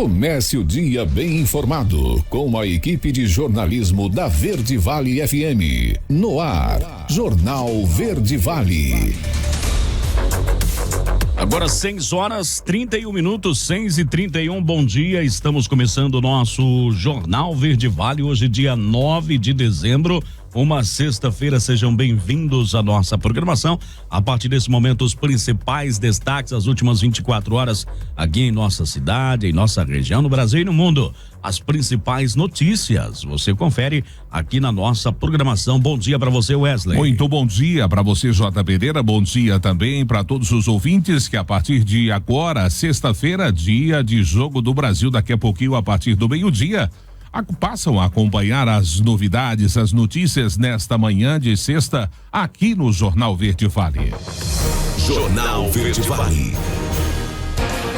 Comece o dia bem informado com a equipe de jornalismo da Verde Vale FM. No ar, Jornal Verde Vale. Agora 6h31, 6h31, bom dia, estamos começando o nosso Jornal Verde Vale, hoje dia 9 de dezembro, uma sexta-feira, sejam bem-vindos à nossa programação. A partir desse momento, os principais destaques, as últimas 24 horas aqui em nossa cidade, em nossa região, no Brasil e no mundo. As principais notícias, você confere aqui na nossa programação. Bom dia para você, Wesley. Muito bom dia para você, J. Pereira. Bom dia também para todos os ouvintes que a partir de agora, sexta-feira, dia de Jogo do Brasil, daqui a pouquinho, a partir do meio-dia, passam a acompanhar as novidades, as notícias nesta manhã de sexta, aqui no Jornal Verde Vale. Jornal Verde Vale.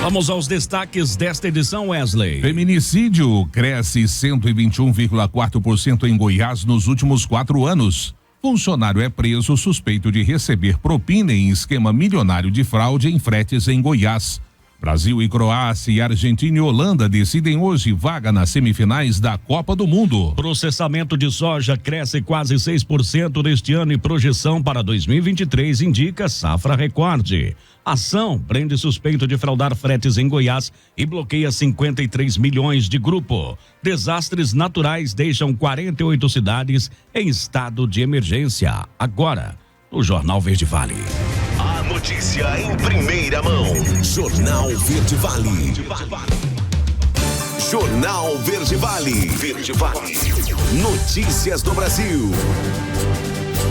Vamos aos destaques desta edição, Wesley. Feminicídio cresce 121,4% em Goiás nos últimos 4 anos. Funcionário é preso suspeito de receber propina em esquema milionário de fraude em fretes em Goiás. Brasil e Croácia, e Argentina e Holanda decidem hoje vaga nas semifinais da Copa do Mundo. Processamento de soja cresce quase 6% neste ano e projeção para 2023 indica safra recorde. Ação prende suspeito de fraudar fretes em Goiás e bloqueia 53 milhões de grupo. Desastres naturais deixam 48 cidades em estado de emergência. Agora, no Jornal Verde Vale. Notícia em primeira mão. Jornal Verde Vale. Jornal Verde Vale. Verde Vale. Notícias do Brasil.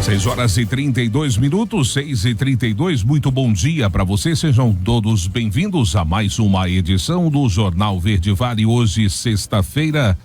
6h32, 6h32. Muito bom dia para você. Sejam todos bem-vindos a mais uma edição do Jornal Verde Vale. Hoje, sexta-feira.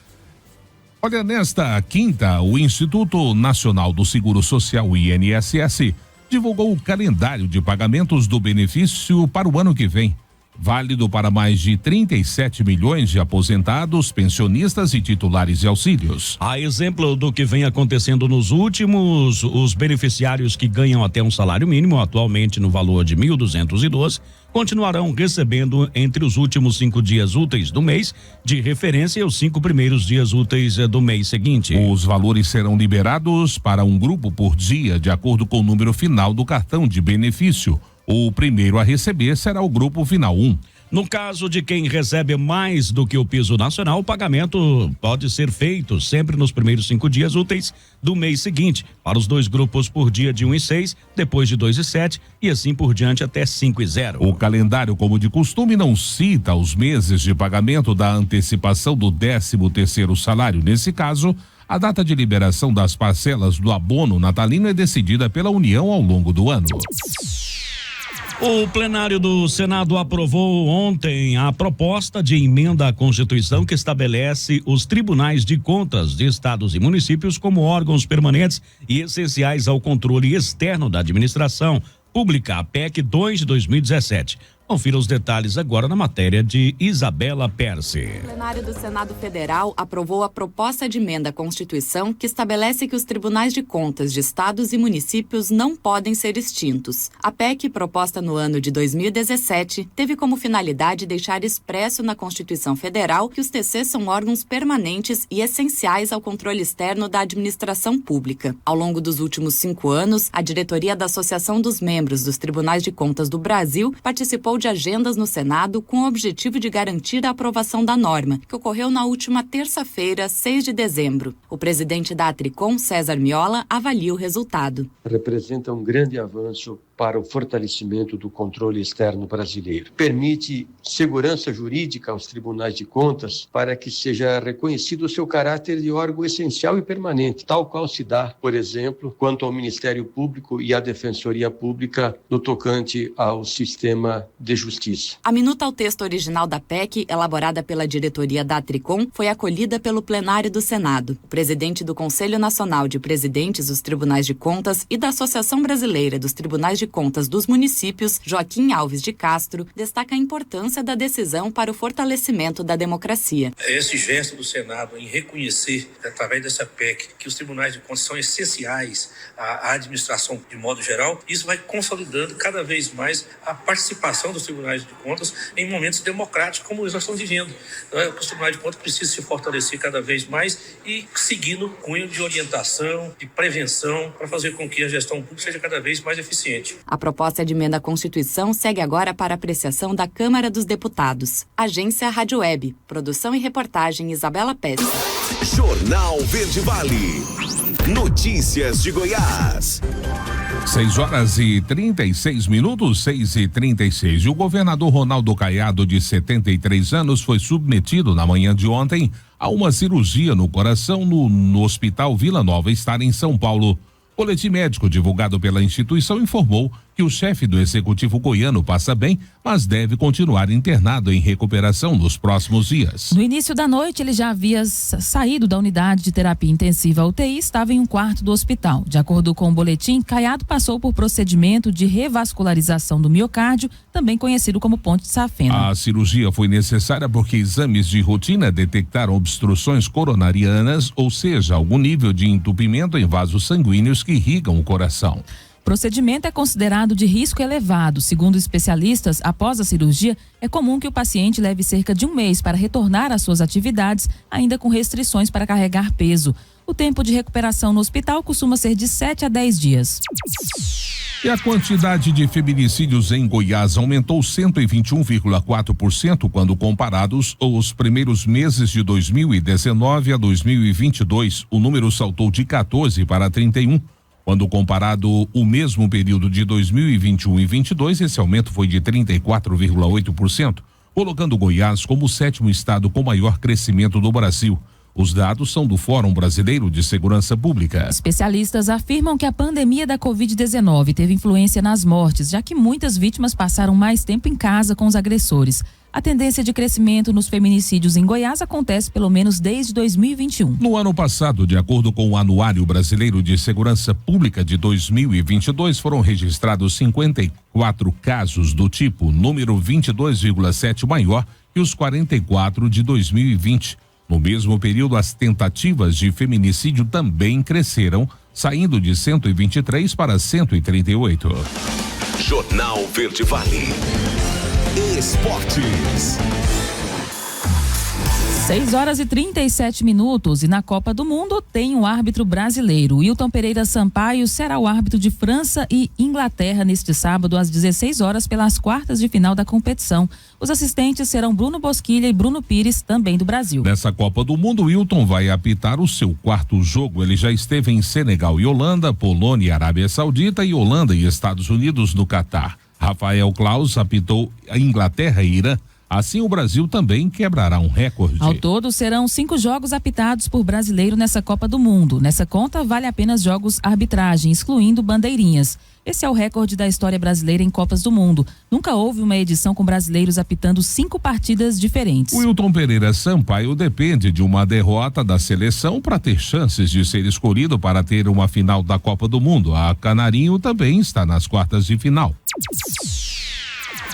Olha, nesta quinta, o Instituto Nacional do Seguro Social, INSS, divulgou o calendário de pagamentos do benefício para o ano que vem, válido para mais de 37 milhões de aposentados, pensionistas e titulares de auxílios. A exemplo do que vem acontecendo nos últimos, os beneficiários que ganham até um salário mínimo, atualmente no valor de 1.212, continuarão recebendo entre os últimos 5 dias úteis do mês de referência e os 5 primeiros dias úteis do mês seguinte. Os valores serão liberados para um grupo por dia, de acordo com o número final do cartão de benefício. O primeiro a receber será o grupo final 1. No caso de quem recebe mais do que o piso nacional, o pagamento pode ser feito sempre nos primeiros 5 dias úteis do mês seguinte, para os 2 grupos por dia de 1 e 6, depois de 2 e 7 e assim por diante até 5 e 0. O calendário, como de costume, não cita os meses de pagamento da antecipação do 13º salário. Nesse caso, a data de liberação das parcelas do abono natalino é decidida pela União ao longo do ano. O plenário do Senado aprovou ontem a proposta de emenda à Constituição que estabelece os tribunais de contas de estados e municípios como órgãos permanentes e essenciais ao controle externo da administração pública, a PEC 2 de 2017. Confira os detalhes agora na matéria de Isabela Perse. O plenário do Senado Federal aprovou a proposta de emenda à Constituição que estabelece que os tribunais de contas de estados e municípios não podem ser extintos. A PEC, proposta no ano de 2017, teve como finalidade deixar expresso na Constituição Federal que os TCs são órgãos permanentes e essenciais ao controle externo da administração pública. Ao longo dos últimos 5 anos, a diretoria da Associação dos Membros dos Tribunais de Contas do Brasil participou de agendas no Senado com o objetivo de garantir a aprovação da norma, que ocorreu na última terça-feira, 6 de dezembro. O presidente da Atricom, César Miola, avalia o resultado. Representa um grande avanço para o fortalecimento do controle externo brasileiro. Permite segurança jurídica aos tribunais de contas para que seja reconhecido o seu caráter de órgão essencial e permanente, tal qual se dá, por exemplo, quanto ao Ministério Público e à Defensoria Pública no tocante ao sistema de justiça. A minuta ao texto original da PEC, elaborada pela diretoria da Atricom, foi acolhida pelo plenário do Senado. O presidente do Conselho Nacional de Presidentes dos Tribunais de Contas e da Associação Brasileira dos Tribunais de de Contas dos Municípios, Joaquim Alves de Castro, destaca a importância da decisão para o fortalecimento da democracia. Esse gesto do Senado em reconhecer, através dessa PEC, que os tribunais de contas são essenciais à administração de modo geral, isso vai consolidando cada vez mais a participação dos tribunais de contas em momentos democráticos como nós estamos vivendo. Os tribunais de contas precisam se fortalecer cada vez mais e seguindo cunho de orientação, de prevenção, para fazer com que a gestão pública seja cada vez mais eficiente. A proposta de emenda à Constituição segue agora para apreciação da Câmara dos Deputados. Agência Rádio Web. Produção e reportagem Isabela Pérez. Jornal Verde Vale. Notícias de Goiás. 6h36, 6h36. E o governador Ronaldo Caiado, de 73 anos, foi submetido na manhã de ontem a uma cirurgia no coração no Hospital Vila Nova Star, em São Paulo. O boletim médico divulgado pela instituição informou que o chefe do executivo goiano passa bem, mas deve continuar internado em recuperação nos próximos dias. No início da noite, ele já havia saído da unidade de terapia intensiva UTI e estava em um quarto do hospital. De acordo com o boletim, Caiado passou por procedimento de revascularização do miocárdio, também conhecido como ponte de safena. A cirurgia foi necessária porque exames de rotina detectaram obstruções coronarianas, ou seja, algum nível de entupimento em vasos sanguíneos que irrigam o coração. O procedimento é considerado de risco elevado. Segundo especialistas, após a cirurgia, é comum que o paciente leve cerca de um mês para retornar às suas atividades, ainda com restrições para carregar peso. O tempo de recuperação no hospital costuma ser de 7 a 10 dias. E a quantidade de feminicídios em Goiás aumentou 121,4% quando comparados aos primeiros meses de 2019 a 2022. O número saltou de 14 para 31. Quando comparado o mesmo período de 2021 e 22, esse aumento foi de 34,8%, colocando Goiás como o 7º estado com maior crescimento do Brasil. Os dados são do Fórum Brasileiro de Segurança Pública. Especialistas afirmam que a pandemia da Covid-19 teve influência nas mortes, já que muitas vítimas passaram mais tempo em casa com os agressores. A tendência de crescimento nos feminicídios em Goiás acontece pelo menos desde 2021. No ano passado, de acordo com o Anuário Brasileiro de Segurança Pública de 2022, foram registrados 54 casos do tipo, número 22,7 maior que os 44 de 2020. No mesmo período, as tentativas de feminicídio também cresceram, saindo de 123 para 138. Jornal Verde Vale. Esportes. 6h37 e na Copa do Mundo tem um árbitro brasileiro. Wilton Pereira Sampaio será o árbitro de França e Inglaterra neste sábado às 16 horas pelas quartas de final da competição. Os assistentes serão Bruno Bosquilha e Bruno Pires, também do Brasil. Nessa Copa do Mundo, Wilton vai apitar o seu 4º jogo. Ele já esteve em Senegal e Holanda, Polônia e Arábia Saudita e Holanda e Estados Unidos no Catar. Rafael Claus apitou a Inglaterra e Irã. Assim, o Brasil também quebrará um recorde. Ao todo, serão 5 jogos apitados por brasileiro nessa Copa do Mundo. Nessa conta, vale apenas jogos arbitragem, excluindo bandeirinhas. Esse é o recorde da história brasileira em Copas do Mundo. Nunca houve uma edição com brasileiros apitando 5 partidas diferentes. Wilton Pereira Sampaio depende de uma derrota da seleção para ter chances de ser escolhido para ter uma final da Copa do Mundo. A Canarinho também está nas quartas de final.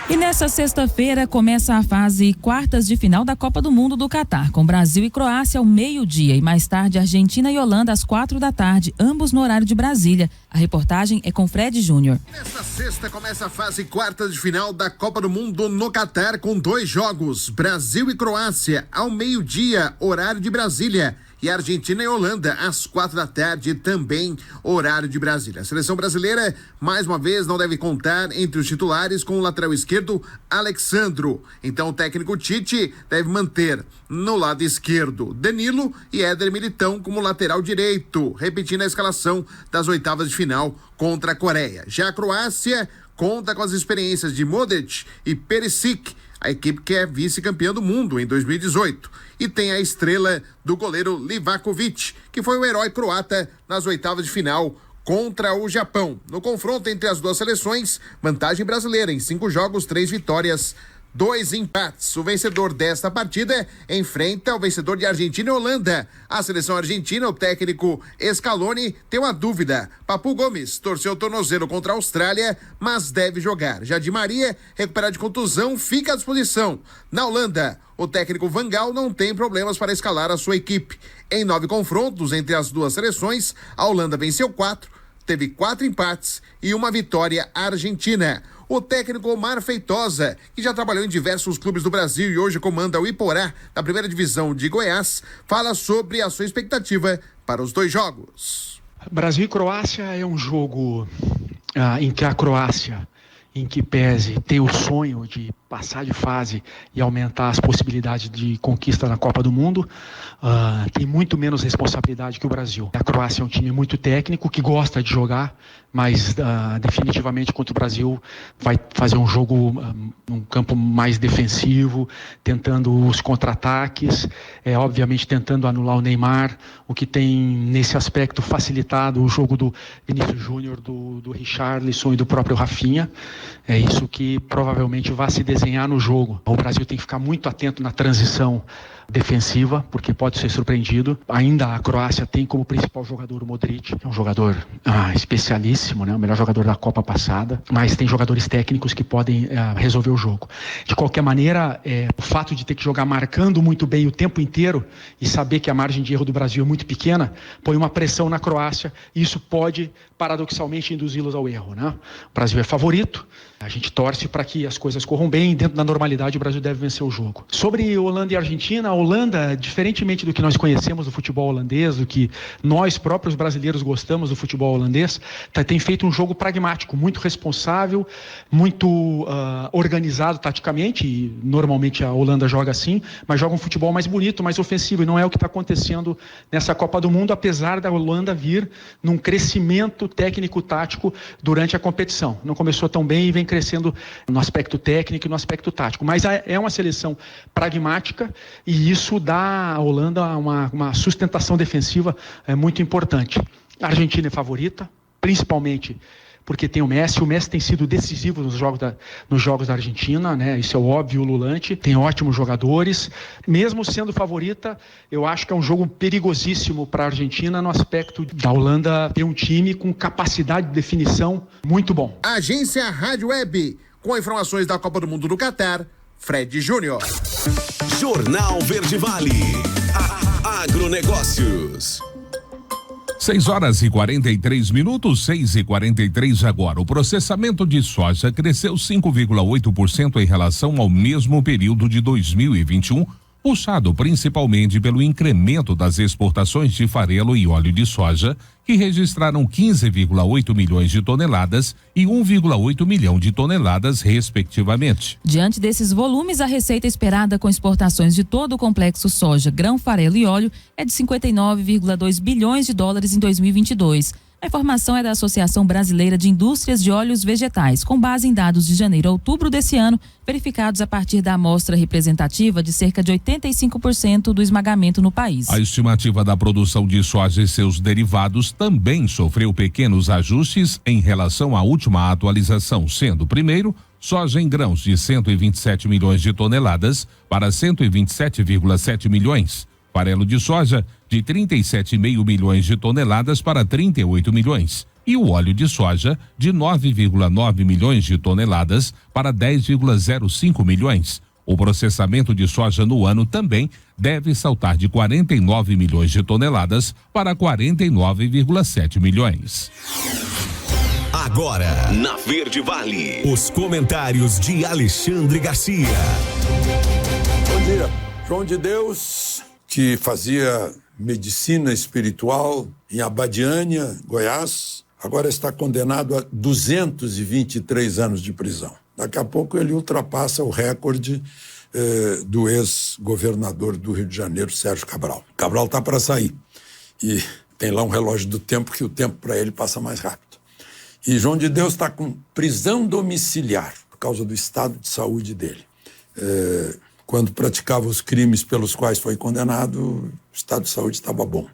E nessa sexta-feira começa a fase quartas de final da Copa do Mundo do Catar, com Brasil e Croácia ao meio-dia e mais tarde Argentina e Holanda às 4 da tarde, ambos no horário de Brasília. A reportagem é com Fred Júnior. Nesta sexta começa a fase quartas de final da Copa do Mundo no Catar com 2 jogos, Brasil e Croácia ao meio-dia, horário de Brasília. E Argentina e Holanda, às 4 da tarde, também horário de Brasília. A seleção brasileira, mais uma vez, não deve contar entre os titulares com o lateral esquerdo, Alexandro. Então, o técnico Tite deve manter no lado esquerdo Danilo e Éder Militão como lateral direito, repetindo a escalação das oitavas de final contra a Coreia. Já a Croácia conta com as experiências de Modric e Perisic, a equipe que é vice-campeã do mundo em 2018. E tem a estrela do goleiro Livakovic, que foi o herói croata nas oitavas de final contra o Japão. No confronto entre as duas seleções, vantagem brasileira em 5 jogos, 3 vitórias, 2 empates. O vencedor desta partida enfrenta o vencedor de Argentina e Holanda. A seleção argentina, o técnico Scaloni, tem uma dúvida. Papu Gomes torceu o tornozelo contra a Austrália, mas deve jogar. Já Di Maria, recuperado de contusão, fica à disposição. Na Holanda, o técnico Van Gaal não tem problemas para escalar a sua equipe. Em 9 confrontos entre as duas seleções, a Holanda venceu 4, teve 4 empates e uma vitória argentina. O técnico Omar Feitosa, que já trabalhou em diversos clubes do Brasil e hoje comanda o Iporá, da primeira divisão de Goiás, fala sobre a sua expectativa para os 2 jogos. Brasil e Croácia é um jogo em que a Croácia, em que pese ter o sonho de passar de fase e aumentar as possibilidades de conquista na Copa do Mundo, tem muito menos responsabilidade que o Brasil. A Croácia é um time muito técnico, que gosta de jogar, mas definitivamente contra o Brasil vai fazer um jogo num campo mais defensivo, tentando os contra-ataques, obviamente tentando anular o Neymar, o que tem nesse aspecto facilitado o jogo do Vinícius Júnior, do Richarlison e do próprio Rafinha. É isso que provavelmente vai se desenhar no jogo. O Brasil tem que ficar muito atento na transição defensiva, porque pode ser surpreendido. Ainda a Croácia tem como principal jogador o Modric, que é um jogador especialíssimo, né? O melhor jogador da Copa passada, mas tem jogadores técnicos que podem resolver o jogo. De qualquer maneira, o fato de ter que jogar marcando muito bem o tempo inteiro e saber que a margem de erro do Brasil é muito pequena, põe uma pressão na Croácia e isso pode, paradoxalmente, induzi-los ao erro, né? O Brasil é favorito, a gente torce para que as coisas corram bem, dentro da normalidade o Brasil deve vencer o jogo. Sobre Holanda e Argentina, a Holanda, diferentemente do que nós conhecemos do futebol holandês, do que nós próprios brasileiros gostamos do futebol holandês, tem feito um jogo pragmático, muito responsável, muito organizado taticamente, e normalmente a Holanda joga assim, mas joga um futebol mais bonito, mais ofensivo, e não é o que está acontecendo nessa Copa do Mundo, apesar da Holanda vir num crescimento técnico-tático durante a competição. Não começou tão bem e vem crescendo no aspecto técnico e no aspecto tático, mas é uma seleção pragmática e isso dá à Holanda uma sustentação defensiva muito importante. A Argentina é favorita, principalmente porque tem o Messi tem sido decisivo nos jogos da Argentina, né? Isso é óbvio, o ululante, tem ótimos jogadores. Mesmo sendo favorita, eu acho que é um jogo perigosíssimo para a Argentina no aspecto da Holanda ter um time com capacidade de definição muito bom. Agência Rádio Web, com informações da Copa do Mundo do Catar, Fred Júnior. Jornal Verde Vale. Agronegócios. 6:43, 6:43 agora. O processamento de soja cresceu 5,8% em relação ao mesmo período de 2021, puxado principalmente pelo incremento das exportações de farelo e óleo de soja, que registraram 15,8 milhões de toneladas e 1,8 milhão de toneladas, respectivamente. Diante desses volumes, a receita esperada com exportações de todo o complexo soja, grão, farelo e óleo é de 59,2 bilhões de dólares em 2022. A informação é da Associação Brasileira de Indústrias de Óleos Vegetais, com base em dados de janeiro a outubro desse ano, verificados a partir da amostra representativa de cerca de 85% do esmagamento no país. A estimativa da produção de soja e seus derivados também sofreu pequenos ajustes em relação à última atualização, sendo, primeiro, soja em grãos de 127 milhões de toneladas para 127,7 milhões. Farelo de soja de 37,5 milhões de toneladas para 38 milhões. E o óleo de soja de 9,9 milhões de toneladas para 10,05 milhões. O processamento de soja no ano também deve saltar de 49 milhões de toneladas para 49,7 milhões. Agora, na Verde Vale, os comentários de Alexandre Garcia. Bom dia. João de Deus, que fazia medicina espiritual em Abadiânia, Goiás, agora está condenado a 223 anos de prisão. Daqui a pouco ele ultrapassa o recorde do ex-governador do Rio de Janeiro, Sérgio Cabral. Cabral está para sair e tem lá um relógio do tempo que o tempo para ele passa mais rápido. E João de Deus está com prisão domiciliar por causa do estado de saúde dele. Quando praticava os crimes pelos quais foi condenado, o estado de saúde estava bom.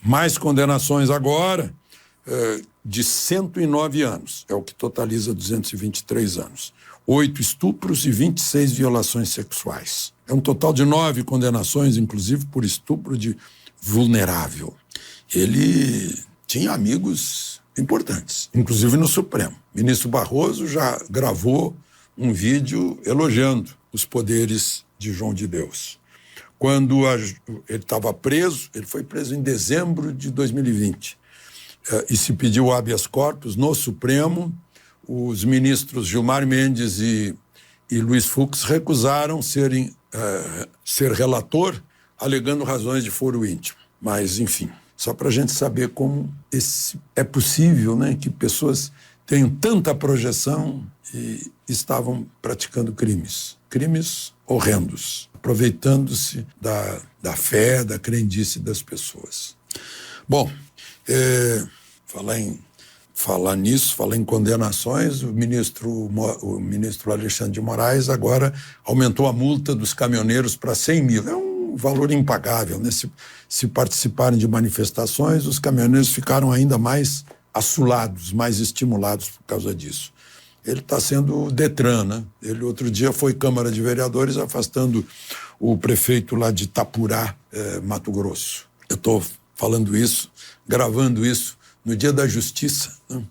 Mais condenações agora, de 109 anos, é o que totaliza 223 anos. 8 estupros e 26 violações sexuais. É um total de 9 condenações, inclusive por estupro de vulnerável. Ele tinha amigos importantes, inclusive no Supremo. O ministro Barroso já gravou um vídeo elogiando os poderes de João de Deus. Quando ele estava preso, ele foi preso em dezembro de 2020, e se pediu habeas corpus no Supremo. Os ministros Gilmar Mendes e Luiz Fux recusaram ser relator, alegando razões de foro íntimo. Mas, enfim, só para a gente saber como é possível, né, que pessoas tenham tanta projeção e estavam praticando crimes horrendos, aproveitando-se da fé, da crendice das pessoas. Bom, falar em condenações, o ministro Alexandre de Moraes agora aumentou a multa dos caminhoneiros para 100 mil. É um valor impagável, né? Se participarem de manifestações, os caminhoneiros ficaram ainda mais assulados, mais estimulados por causa disso. Ele está sendo o Detran, né? Ele outro dia foi Câmara de Vereadores afastando o prefeito lá de Itapurá, Mato Grosso. Eu estou falando isso, gravando isso no Dia da Justiça, né?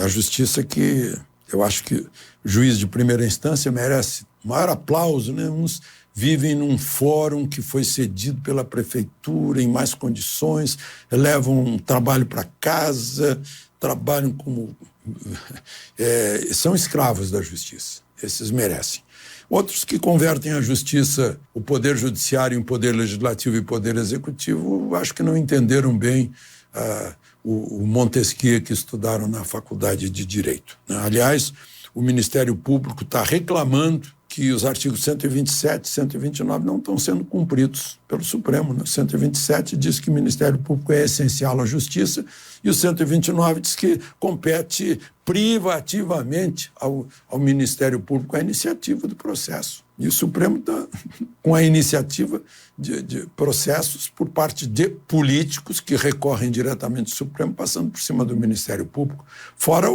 A justiça que eu acho que o juiz de primeira instância merece maior aplauso, né? Uns vivem num fórum que foi cedido pela prefeitura em mais condições, levam um trabalho para casa, trabalham como... são escravos da justiça. Esses merecem. Outros que convertem a justiça, o poder judiciário em poder legislativo e poder executivo, acho que não entenderam bem o Montesquieu que estudaram na Faculdade de Direito. Aliás, o Ministério Público está reclamando que os artigos 127 e 129 não estão sendo cumpridos pelo Supremo. Né? O 127 diz que o Ministério Público é essencial à justiça e o 129 diz que compete privativamente ao Ministério Público a iniciativa do processo. E o Supremo está com a iniciativa de processos por parte de políticos que recorrem diretamente ao Supremo, passando por cima do Ministério Público. Fora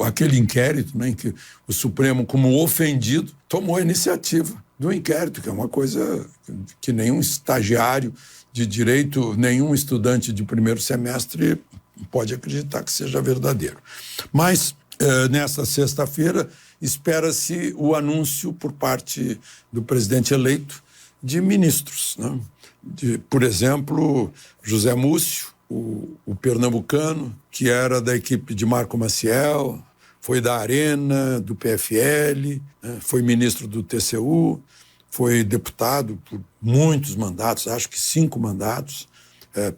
aquele inquérito, né, em que o Supremo, como ofendido, tomou a iniciativa do inquérito, que é uma coisa que nenhum estagiário de direito, nenhum estudante de primeiro semestre pode acreditar que seja verdadeiro. Mas, nessa sexta-feira, espera-se o anúncio por parte do presidente eleito de ministros, né? Por exemplo, José Múcio, o pernambucano, que era da equipe de Marco Maciel, foi da Arena, do PFL, né? Foi ministro do TCU, foi deputado por muitos mandatos, acho que 5 mandatos,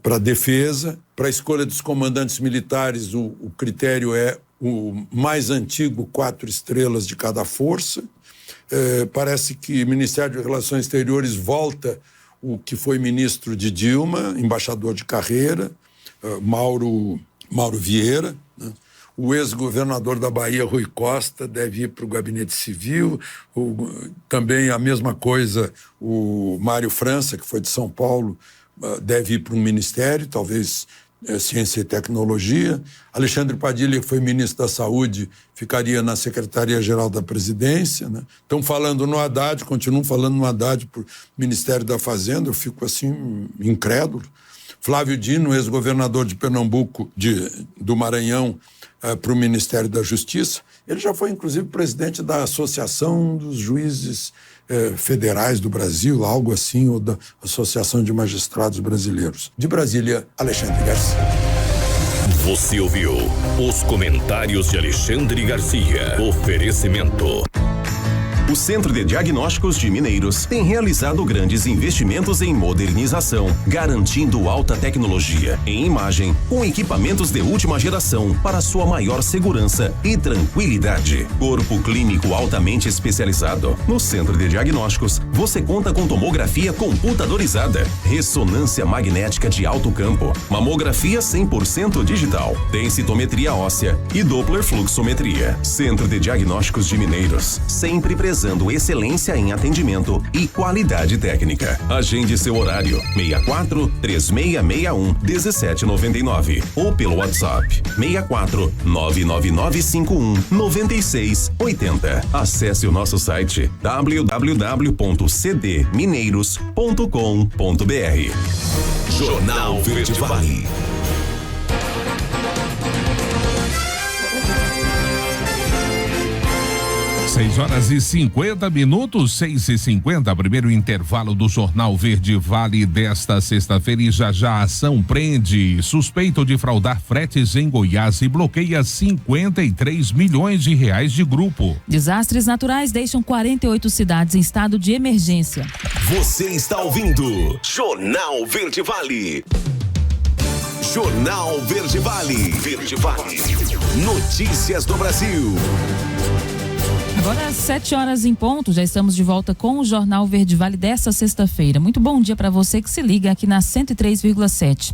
para a defesa. Para a escolha dos comandantes militares, o critério é o mais antigo, 4 estrelas de cada força. Parece que o Ministério de Relações Exteriores volta o que foi ministro de Dilma, embaixador de carreira, Mauro Vieira, né? O ex-governador da Bahia, Rui Costa, deve ir para o Gabinete Civil. Também a mesma coisa, o Mário França, que foi de São Paulo, deve ir para um ministério, talvez Ciência e Tecnologia. Alexandre Padilha, que foi ministro da Saúde, ficaria na Secretaria-Geral da Presidência, né? Estão falando no Haddad, continuam falando no Haddad para o Ministério da Fazenda, eu fico assim, incrédulo. Flávio Dino, ex-governador de Pernambuco, do Maranhão, para o Ministério da Justiça. Ele já foi, inclusive, presidente da Associação dos Juízes Federais do Brasil, algo assim, ou da Associação de Magistrados Brasileiros. De Brasília, Alexandre Garcia. Você ouviu os comentários de Alexandre Garcia. Oferecimento. O Centro de Diagnósticos de Mineiros tem realizado grandes investimentos em modernização, garantindo alta tecnologia em imagem, com equipamentos de última geração para sua maior segurança e tranquilidade. Corpo clínico altamente especializado. No Centro de Diagnósticos, você conta com tomografia computadorizada, ressonância magnética de alto campo, mamografia 100% digital, densitometria óssea e Doppler fluxometria. Centro de Diagnósticos de Mineiros, sempre presente prezando excelência em atendimento e qualidade técnica. Agende seu horário 64-3661-1799 ou pelo WhatsApp 64-99951-9680. Acesse o nosso site www.cdmineiros.com.br. Jornal Verde Vale. 6h50, 6h50, primeiro intervalo do Jornal Verde Vale desta sexta-feira. E já a ação prende suspeito de fraudar fretes em Goiás e bloqueia 53 milhões de reais de grupo. Desastres naturais deixam 48 cidades em estado de emergência. Você está ouvindo Jornal Verde Vale. Jornal Verde Vale. Verde Vale. Notícias do Brasil. Agora, 7h em ponto, já estamos de volta com o Jornal Verde Vale desta sexta-feira. Muito bom dia para você que se liga aqui na 103,7.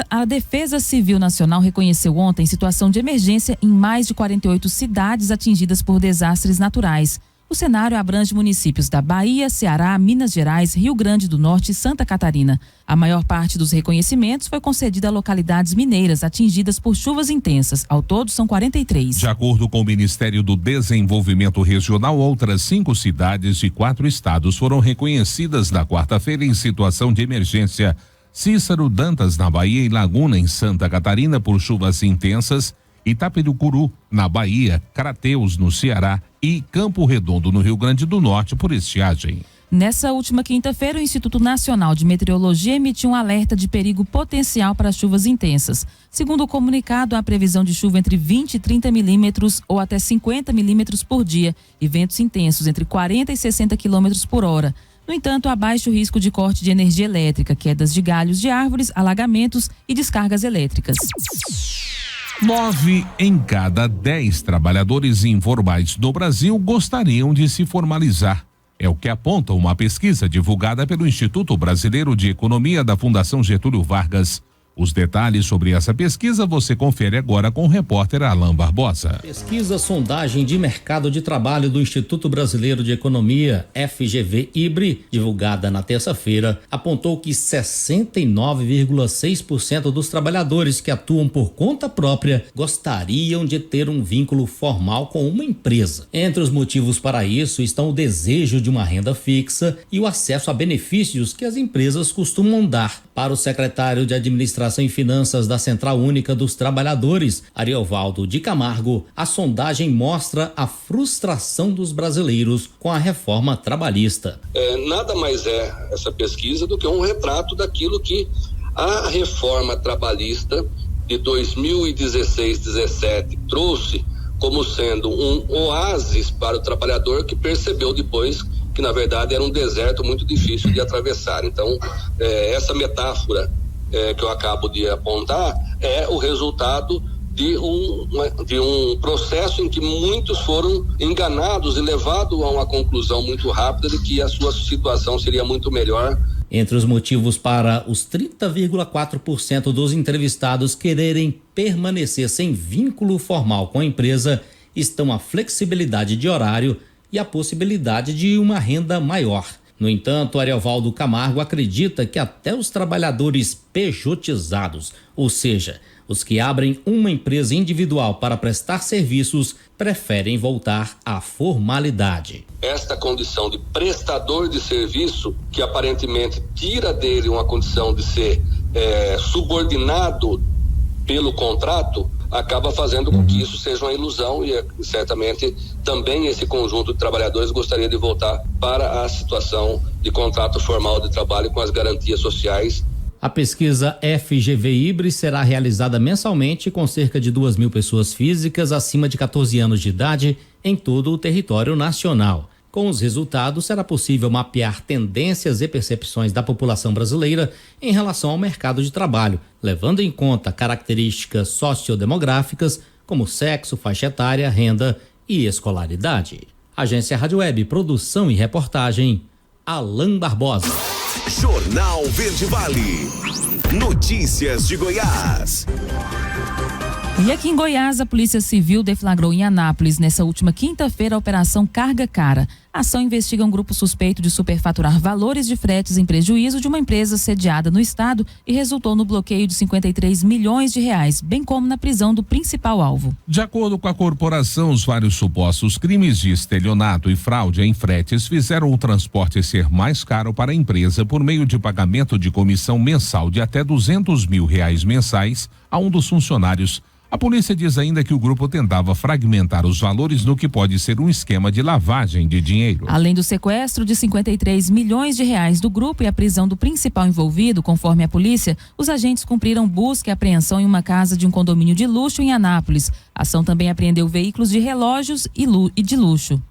A Defesa Civil Nacional reconheceu ontem situação de emergência em mais de 48 cidades atingidas por desastres naturais. O cenário abrange municípios da Bahia, Ceará, Minas Gerais, Rio Grande do Norte e Santa Catarina. A maior parte dos reconhecimentos foi concedida a localidades mineiras atingidas por chuvas intensas. Ao todo, são 43. De acordo com o Ministério do Desenvolvimento Regional, outras 5 cidades de 4 estados foram reconhecidas na quarta-feira em situação de emergência. Cícero, Dantas, na Bahia, e Laguna, em Santa Catarina, por chuvas intensas. Itapirucuru, na Bahia, Crateus, no Ceará, e Campo Redondo, no Rio Grande do Norte, por estiagem. Nessa última quinta-feira, o Instituto Nacional de Meteorologia emitiu um alerta de perigo potencial para chuvas intensas. Segundo o comunicado, há previsão de chuva entre 20 e 30 milímetros ou até 50 milímetros por dia e ventos intensos entre 40 e 60 quilômetros por hora. No entanto, há baixo risco de corte de energia elétrica, quedas de galhos de árvores, alagamentos e descargas elétricas. 9 em cada 10 trabalhadores informais do Brasil gostariam de se formalizar. É o que aponta uma pesquisa divulgada pelo Instituto Brasileiro de Economia da Fundação Getúlio Vargas. Os detalhes sobre essa pesquisa você confere agora com o repórter Alain Barbosa. Pesquisa Sondagem de Mercado de Trabalho do Instituto Brasileiro de Economia, FGV-IBRE, divulgada na terça-feira, apontou que 69,6% dos trabalhadores que atuam por conta própria gostariam de ter um vínculo formal com uma empresa. Entre os motivos para isso estão o desejo de uma renda fixa e o acesso a benefícios que as empresas costumam dar. Para o secretário de Administração e Finanças da Central Única dos Trabalhadores, Ariovaldo de Camargo, a sondagem mostra a frustração dos brasileiros com a reforma trabalhista. Nada mais é essa pesquisa do que um retrato daquilo que a reforma trabalhista de 2016-17 trouxe como sendo um oásis para o trabalhador que percebeu depois que na verdade era um deserto muito difícil de atravessar. Então, essa metáfora que eu acabo de apontar é o resultado de um processo em que muitos foram enganados e levados a uma conclusão muito rápida de que a sua situação seria muito melhor. Entre os motivos para os 30,4% dos entrevistados quererem permanecer sem vínculo formal com a empresa estão a flexibilidade de horário e a possibilidade de uma renda maior. No entanto, Ariovaldo Camargo acredita que até os trabalhadores pejotizados, ou seja, os que abrem uma empresa individual para prestar serviços, preferem voltar à formalidade. Esta condição de prestador de serviço, que aparentemente tira dele uma condição de ser subordinado pelo contrato, acaba fazendo com que isso seja uma ilusão e certamente também esse conjunto de trabalhadores gostaria de voltar para a situação de contrato formal de trabalho com as garantias sociais. A pesquisa FGV-IBRE será realizada mensalmente com cerca de 2.000 pessoas físicas acima de 14 anos de idade em todo o território nacional. Com os resultados, será possível mapear tendências e percepções da população brasileira em relação ao mercado de trabalho, levando em conta características sociodemográficas como sexo, faixa etária, renda e escolaridade. Agência Rádio Web, produção e reportagem, Alain Barbosa. Jornal Verde Vale. Notícias de Goiás. E aqui em Goiás, a Polícia Civil deflagrou em Anápolis, nessa última quinta-feira, a Operação Carga Cara. A ação investiga um grupo suspeito de superfaturar valores de fretes em prejuízo de uma empresa sediada no estado e resultou no bloqueio de 53 milhões de reais, bem como na prisão do principal alvo. De acordo com a corporação, os vários supostos crimes de estelionato e fraude em fretes fizeram o transporte ser mais caro para a empresa por meio de pagamento de comissão mensal de até R$200 mil mensais a um dos funcionários. A polícia diz ainda que o grupo tentava fragmentar os valores no que pode ser um esquema de lavagem de dinheiro. Além do sequestro de 53 milhões de reais do grupo e a prisão do principal envolvido, conforme a polícia, os agentes cumpriram busca e apreensão em uma casa de um condomínio de luxo em Anápolis. A ação também apreendeu veículos de relógios e de luxo.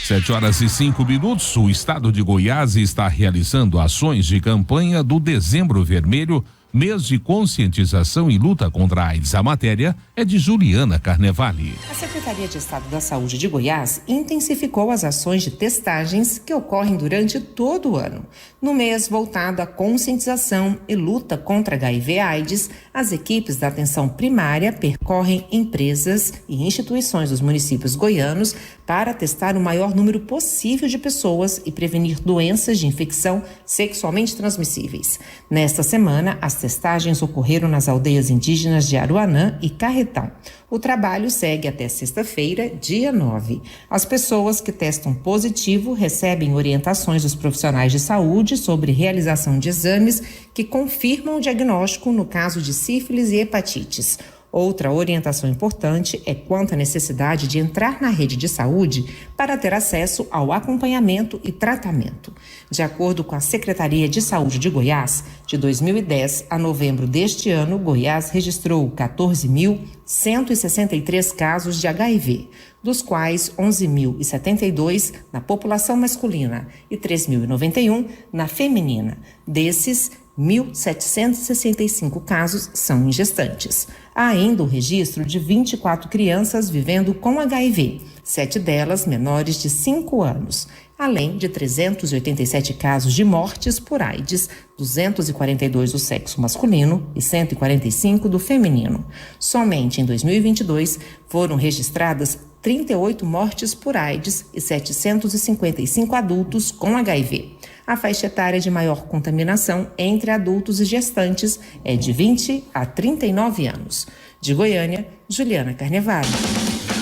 7h05. O estado de Goiás está realizando ações de campanha do Dezembro Vermelho, mês de conscientização e luta contra a AIDS. A matéria é de Juliana Carnevale. A Secretaria de Estado da Saúde de Goiás intensificou as ações de testagens que ocorrem durante todo o ano. No mês voltado à conscientização e luta contra HIV/AIDS, as equipes da atenção primária percorrem empresas e instituições dos municípios goianos para testar o maior número possível de pessoas e prevenir doenças de infecção sexualmente transmissíveis. Nesta semana, as testagens ocorreram nas aldeias indígenas de Aruanã e Carretão. O trabalho segue até sexta-feira, dia 9. As pessoas que testam positivo recebem orientações dos profissionais de saúde sobre realização de exames que confirmam o diagnóstico no caso de sífilis e hepatites. Outra orientação importante é quanto à necessidade de entrar na rede de saúde para ter acesso ao acompanhamento e tratamento. De acordo com a Secretaria de Saúde de Goiás, de 2010 a novembro deste ano, Goiás registrou 14.163 casos de HIV, dos quais 11.072 na população masculina e 3.091 na feminina. Desses, 1.765 casos são em gestantes. Há ainda o registro de 24 crianças vivendo com HIV, 7 delas menores de 5 anos, além de 387 casos de mortes por AIDS, 242 do sexo masculino e 145 do feminino. Somente em 2022 foram registradas 38 mortes por AIDS e 755 adultos com HIV. A faixa etária de maior contaminação entre adultos e gestantes é de 20 a 39 anos. De Goiânia, Juliana Carnevale.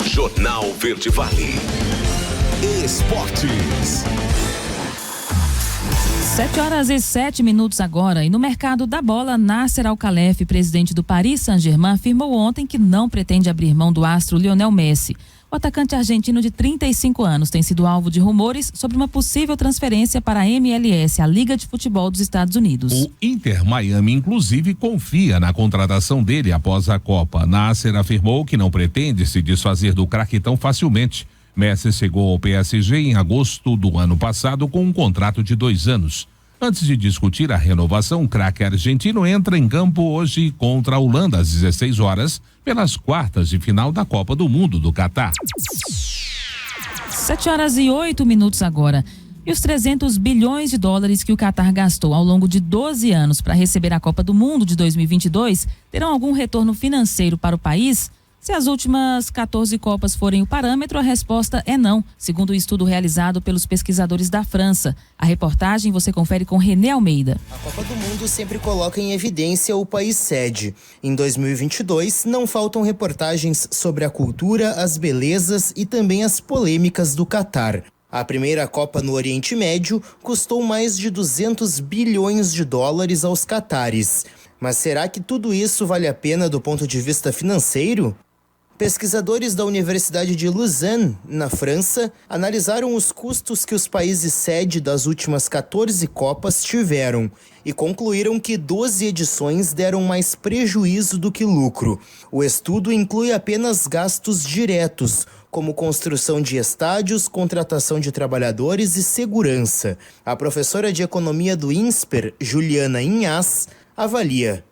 Jornal Verde Vale. Esportes. 7h07 agora. E no mercado da bola, Nasser Al-Khelaifi, presidente do Paris Saint-Germain, afirmou ontem que não pretende abrir mão do astro Lionel Messi. O atacante argentino de 35 anos tem sido alvo de rumores sobre uma possível transferência para a MLS, a Liga de Futebol dos Estados Unidos. O Inter Miami, inclusive, confia na contratação dele após a Copa. Nasser afirmou que não pretende se desfazer do craque tão facilmente. Messi chegou ao PSG em agosto do ano passado com um contrato de 2 anos. Antes de discutir a renovação, o craque argentino entra em campo hoje contra a Holanda às 16 horas pelas quartas de final da Copa do Mundo do Catar. 7h08 agora. E os 300 bilhões de dólares que o Catar gastou ao longo de 12 anos para receber a Copa do Mundo de 2022 terão algum retorno financeiro para o país? Se as últimas 14 Copas forem o parâmetro, a resposta é não, segundo o estudo realizado pelos pesquisadores da França. A reportagem você confere com René Almeida. A Copa do Mundo sempre coloca em evidência o país sede. Em 2022, não faltam reportagens sobre a cultura, as belezas e também as polêmicas do Catar. A primeira Copa no Oriente Médio custou mais de 200 bilhões de dólares aos catares. Mas será que tudo isso vale a pena do ponto de vista financeiro? Pesquisadores da Universidade de Lausanne, na França, analisaram os custos que os países sede das últimas 14 Copas tiveram e concluíram que 12 edições deram mais prejuízo do que lucro. O estudo inclui apenas gastos diretos, como construção de estádios, contratação de trabalhadores e segurança. A professora de economia do INSPER, Juliana Inhas, avalia.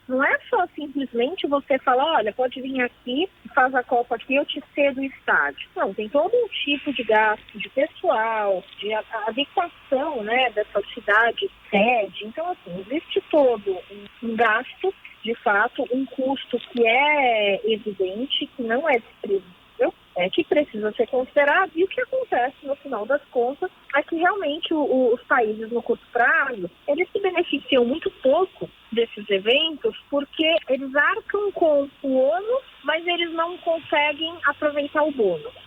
Não é só simplesmente você falar, olha, pode vir aqui, faz a Copa aqui, eu te cedo o estádio. Não, tem todo um tipo de gasto de pessoal, de adequação, né, dessa cidade sede. Então, assim, existe todo um gasto de fato, um custo que é evidente, que não é desprezível, que precisa ser considerado, e o que acontece no final das contas é que realmente os países no curto prazo, eles se beneficiam muito pouco desses eventos porque eles arcam com o ônus, mas eles não conseguem aproveitar o bônus.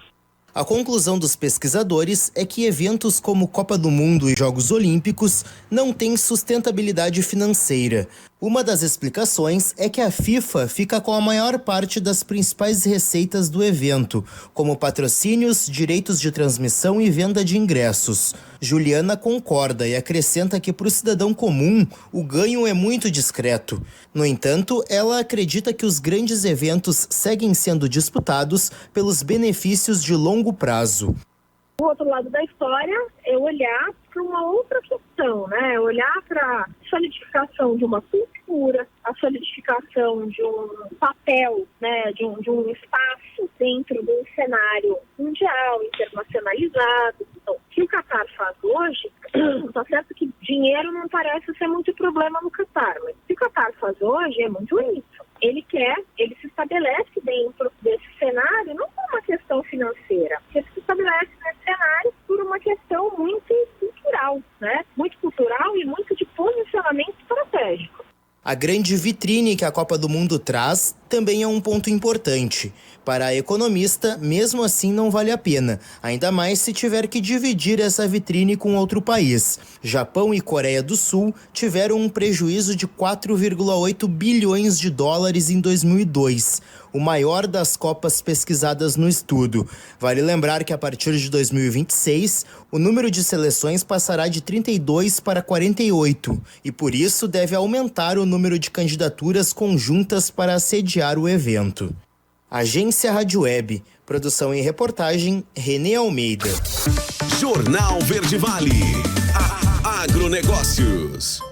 A conclusão dos pesquisadores é que eventos como Copa do Mundo e Jogos Olímpicos não têm sustentabilidade financeira. Uma das explicações é que a FIFA fica com a maior parte das principais receitas do evento, como patrocínios, direitos de transmissão e venda de ingressos. Juliana concorda e acrescenta que para o cidadão comum, o ganho é muito discreto. No entanto, ela acredita que os grandes eventos seguem sendo disputados pelos benefícios de longo prazo. O outro lado da história é olhar para uma outra questão, né? Olhar para a solidificação de uma cultura, a solidificação de um papel, né? De um espaço dentro de um cenário mundial, internacionalizado. Então, o que o Catar faz hoje, está certo que dinheiro não parece ser muito problema no Catar, mas o que o Catar faz hoje é muito isso. Ele se estabelece dentro desse cenário não por uma questão financeira, ele se estabelece nesse cenário por uma questão muito cultural, né? Muito cultural e muito de posicionamento estratégico. A grande vitrine que a Copa do Mundo traz também é um ponto importante. Para a economista, mesmo assim não vale a pena, ainda mais se tiver que dividir essa vitrine com outro país. Japão e Coreia do Sul tiveram um prejuízo de 4,8 bilhões de dólares em 2002, o maior das Copas pesquisadas no estudo. Vale lembrar que a partir de 2026, o número de seleções passará de 32 para 48 e por isso deve aumentar o número de candidaturas conjuntas para sediar o evento. Agência Rádio Web, produção e reportagem, Renê Almeida. Jornal Verde Vale, agronegócios.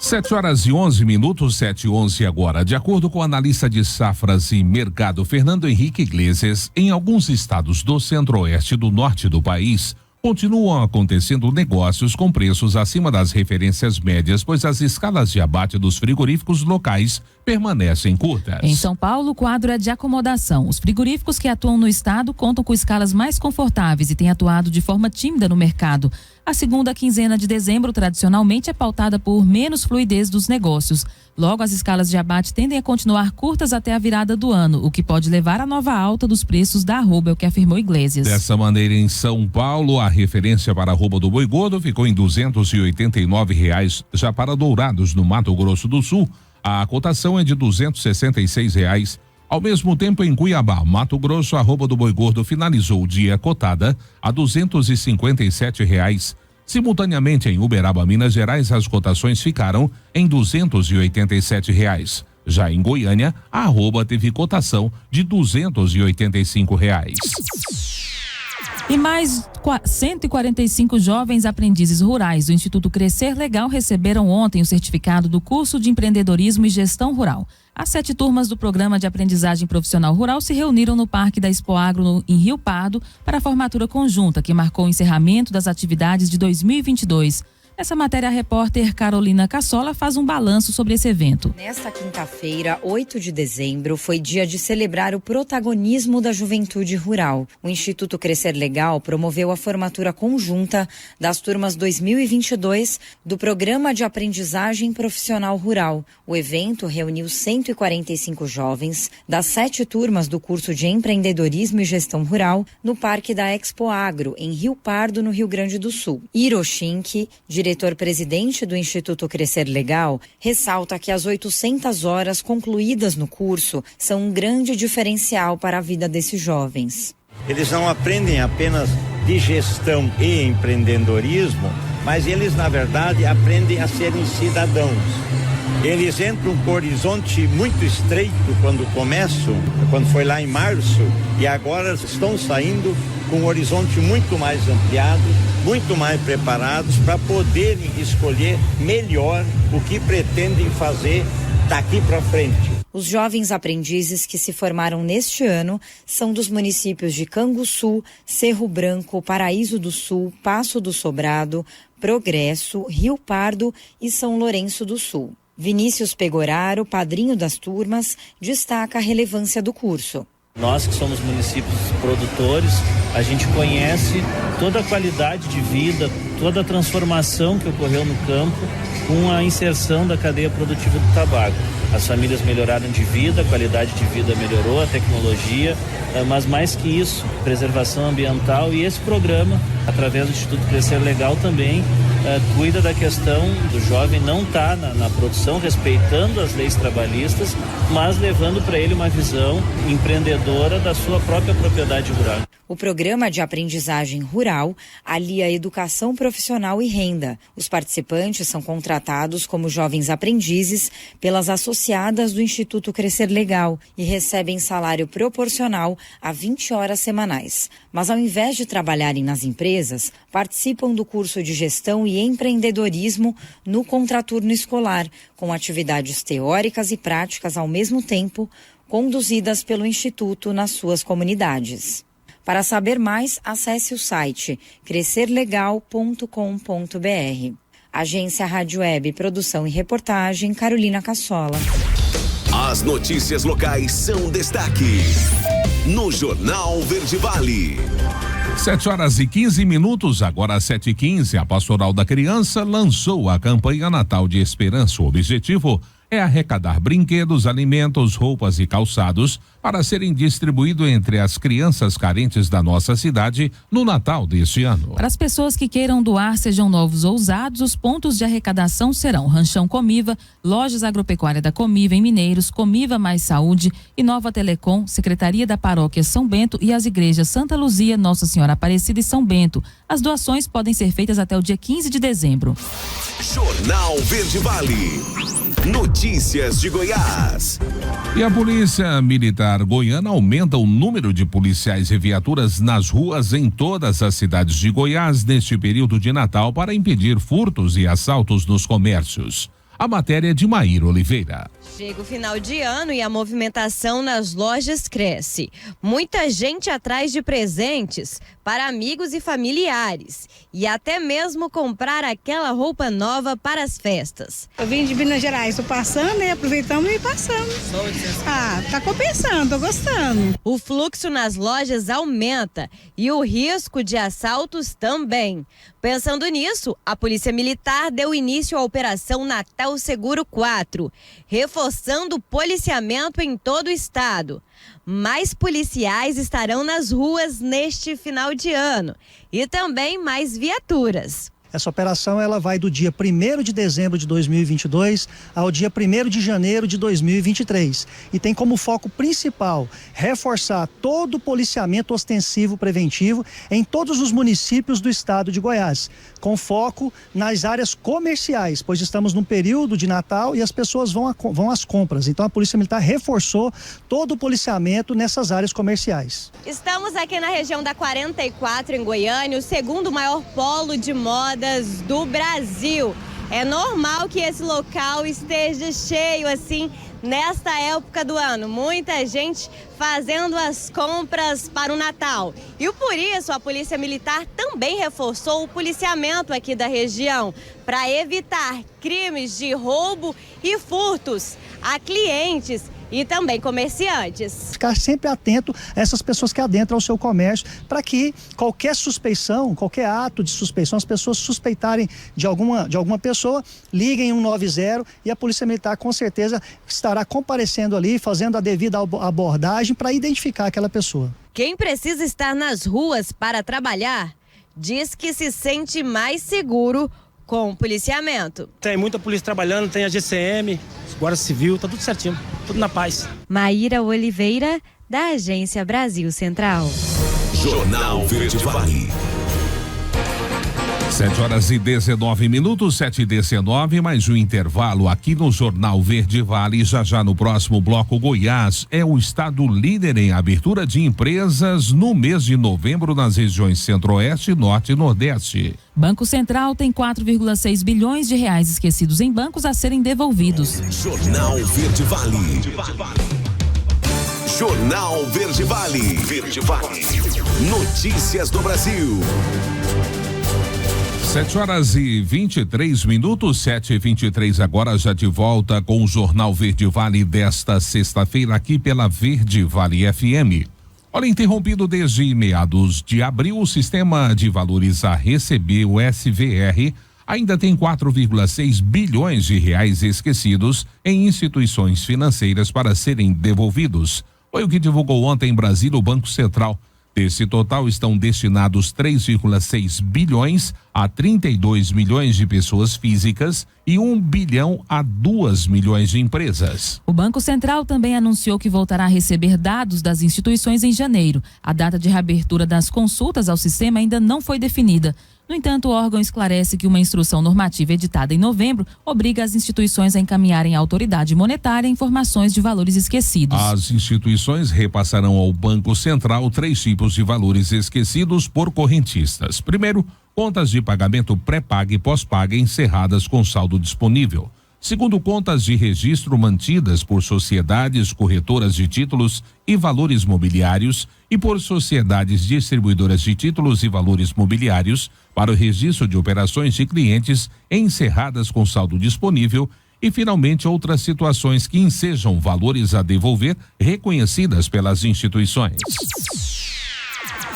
7h11, 7h11 agora. De acordo com o analista de safras e mercado Fernando Henrique Iglesias, em alguns estados do centro-oeste e do norte do país, continuam acontecendo negócios com preços acima das referências médias, pois as escalas de abate dos frigoríficos locais permanecem curtas. Em São Paulo, o quadro é de acomodação. Os frigoríficos que atuam no estado contam com escalas mais confortáveis e têm atuado de forma tímida no mercado. A segunda quinzena de dezembro, tradicionalmente, é pautada por menos fluidez dos negócios. Logo, as escalas de abate tendem a continuar curtas até a virada do ano, o que pode levar à nova alta dos preços da arroba, é o que afirmou Iglesias. Dessa maneira, em São Paulo, a referência para a arroba do boi gordo ficou em R$289. Já para Dourados, no Mato Grosso do Sul, a cotação é de R$266. Ao mesmo tempo, em Cuiabá, Mato Grosso, a arroba do boi gordo finalizou o dia cotada a R$257. Simultaneamente, em Uberaba, Minas Gerais, as cotações ficaram em R$287. Já em Goiânia, a arroba teve cotação de R$285. E mais 145 jovens aprendizes rurais do Instituto Crescer Legal receberam ontem o certificado do curso de empreendedorismo e gestão rural. As 7 turmas do programa de aprendizagem profissional rural se reuniram no Parque da Expoagro em Rio Pardo para a formatura conjunta que marcou o encerramento das atividades de 2022. Nessa matéria, a repórter Carolina Cassola faz um balanço sobre esse evento. Nesta quinta-feira, 8 de dezembro, foi dia de celebrar o protagonismo da juventude rural. O Instituto Crescer Legal promoveu a formatura conjunta das turmas 2022 do Programa de Aprendizagem Profissional Rural. O evento reuniu 145 jovens das 7 turmas do curso de Empreendedorismo e Gestão Rural no Parque da Expoagro, em Rio Pardo, no Rio Grande do Sul. Hiroshink, diretor-presidente do Instituto Crescer Legal, ressalta que as 800 horas concluídas no curso são um grande diferencial para a vida desses jovens. Eles não aprendem apenas de gestão e empreendedorismo, mas eles, na verdade, aprendem a serem cidadãos. Eles entram com um horizonte muito estreito quando começam, quando foi lá em março, e agora estão saindo com um horizonte muito mais ampliado, muito mais preparados para poderem escolher melhor o que pretendem fazer daqui para frente. Os jovens aprendizes que se formaram neste ano são dos municípios de Canguçu, Cerro Branco, Paraíso do Sul, Passo do Sobrado, Progresso, Rio Pardo e São Lourenço do Sul. Vinícius Pegoraro, padrinho das turmas, destaca a relevância do curso. Nós que somos municípios produtores, a gente conhece toda a qualidade de vida, toda a transformação que ocorreu no campo com a inserção da cadeia produtiva do tabaco. As famílias melhoraram de vida, a qualidade de vida melhorou, a tecnologia, mas mais que isso, preservação ambiental, e esse programa, através do Instituto Crescer Legal, também cuida da questão do jovem não estar na produção, respeitando as leis trabalhistas, mas levando para ele uma visão empreendedora da sua própria propriedade rural. O programa de aprendizagem rural alia educação profissional e renda. Os participantes são contratados como jovens aprendizes pelas associadas do Instituto Crescer Legal e recebem salário proporcional a 20 horas semanais. Mas ao invés de trabalharem nas empresas, participam do curso de gestão e empreendedorismo no contraturno escolar, com atividades teóricas e práticas ao mesmo tempo, conduzidas pelo Instituto nas suas comunidades. Para saber mais, acesse o site crescerlegal.com.br. Agência Rádio Web, produção e reportagem, Carolina Cassola. As notícias locais são destaque no Jornal Verde Vale. 7h15, agora 7h15, a Pastoral da Criança lançou a campanha Natal de Esperança. O objetivo é arrecadar brinquedos, alimentos, roupas e calçados para serem distribuídos entre as crianças carentes da nossa cidade no Natal deste ano. Para as pessoas que queiram doar, sejam novos ou usados, os pontos de arrecadação serão Ranchão Comiva, Lojas Agropecuária da Comiva em Mineiros, Comiva Mais Saúde e Nova Telecom, Secretaria da Paróquia São Bento e as igrejas Santa Luzia, Nossa Senhora Aparecida e São Bento. As doações podem ser feitas até o dia 15 de dezembro. Jornal Verde Vale. Notícias de Goiás. E a Polícia Militar Goiana aumenta o número de policiais e viaturas nas ruas em todas as cidades de Goiás neste período de Natal para impedir furtos e assaltos nos comércios. A matéria é de Maíra Oliveira. Chega o final de ano e a movimentação nas lojas cresce. Muita gente atrás de presentes para amigos e familiares. E até mesmo comprar aquela roupa nova para as festas. Eu vim de Minas Gerais, estou passando e aproveitamos e passamos. Tá compensando, tô gostando. O fluxo nas lojas aumenta e o risco de assaltos também. Pensando nisso, a Polícia Militar deu início à Operação Natal Seguro 4, reforçando o policiamento em todo o estado. Mais policiais estarão nas ruas neste final de ano e também mais viaturas. Essa operação ela vai do dia 1º de dezembro de 2022 ao dia 1º de janeiro de 2023 e tem como foco principal reforçar todo o policiamento ostensivo preventivo em todos os municípios do estado de Goiás, com foco nas áreas comerciais, pois estamos num período de Natal e as pessoas vão às compras. Então a Polícia Militar reforçou todo o policiamento nessas áreas comerciais. Estamos aqui na região da 44 em Goiânia, o segundo maior polo de moda do Brasil. É normal que esse local esteja cheio assim nesta época do ano. Muita gente fazendo as compras para o Natal. E por isso a Polícia Militar também reforçou o policiamento aqui da região para evitar crimes de roubo e furtos a clientes e também comerciantes. Ficar sempre atento a essas pessoas que adentram ao seu comércio para que qualquer suspeição, qualquer ato de suspeição, as pessoas suspeitarem de alguma pessoa, liguem 190 e a Polícia Militar com certeza estará comparecendo ali, fazendo a devida abordagem para identificar aquela pessoa. Quem precisa estar nas ruas para trabalhar diz que se sente mais seguro com o policiamento. Tem muita polícia trabalhando, tem a GCM, Guarda Civil, tá tudo certinho, tudo na paz. Maíra Oliveira, da Agência Brasil Central. Jornal Verde Vale. 7h19, 7h19, mais um intervalo aqui no Jornal Verde Vale. Já no próximo bloco, Goiás é o estado líder em abertura de empresas no mês de novembro nas regiões Centro-Oeste, Norte e Nordeste. Banco Central tem 4,6 bilhões de reais esquecidos em bancos a serem devolvidos. Jornal Verde Vale. Jornal Verde Vale. Verde Vale. Notícias do Brasil. 7h23, 7h23 agora, já de volta com o Jornal Verde Vale desta sexta-feira aqui pela Verde Vale FM. Olha, interrompido desde meados de abril, o sistema de valores a receber, o SVR, ainda tem 4,6 bilhões de reais esquecidos em instituições financeiras para serem devolvidos. Foi o que divulgou ontem em Brasília o Banco Central. Desse total estão destinados 3,6 bilhões a 32 milhões de pessoas físicas e 1 bilhão a 2 milhões de empresas. O Banco Central também anunciou que voltará a receber dados das instituições em janeiro. A data de reabertura das consultas ao sistema ainda não foi definida. No entanto, o órgão esclarece que uma instrução normativa editada em novembro obriga as instituições a encaminharem à autoridade monetária informações de valores esquecidos. As instituições repassarão ao Banco Central 3 tipos de valores esquecidos por correntistas. Primeiro, contas de pagamento pré-paga e pós-paga encerradas com saldo disponível. Segundo, contas de registro mantidas por sociedades corretoras de títulos e valores mobiliários e por sociedades distribuidoras de títulos e valores mobiliários para o registro de operações de clientes encerradas com saldo disponível e, finalmente, outras situações que ensejam valores a devolver reconhecidas pelas instituições.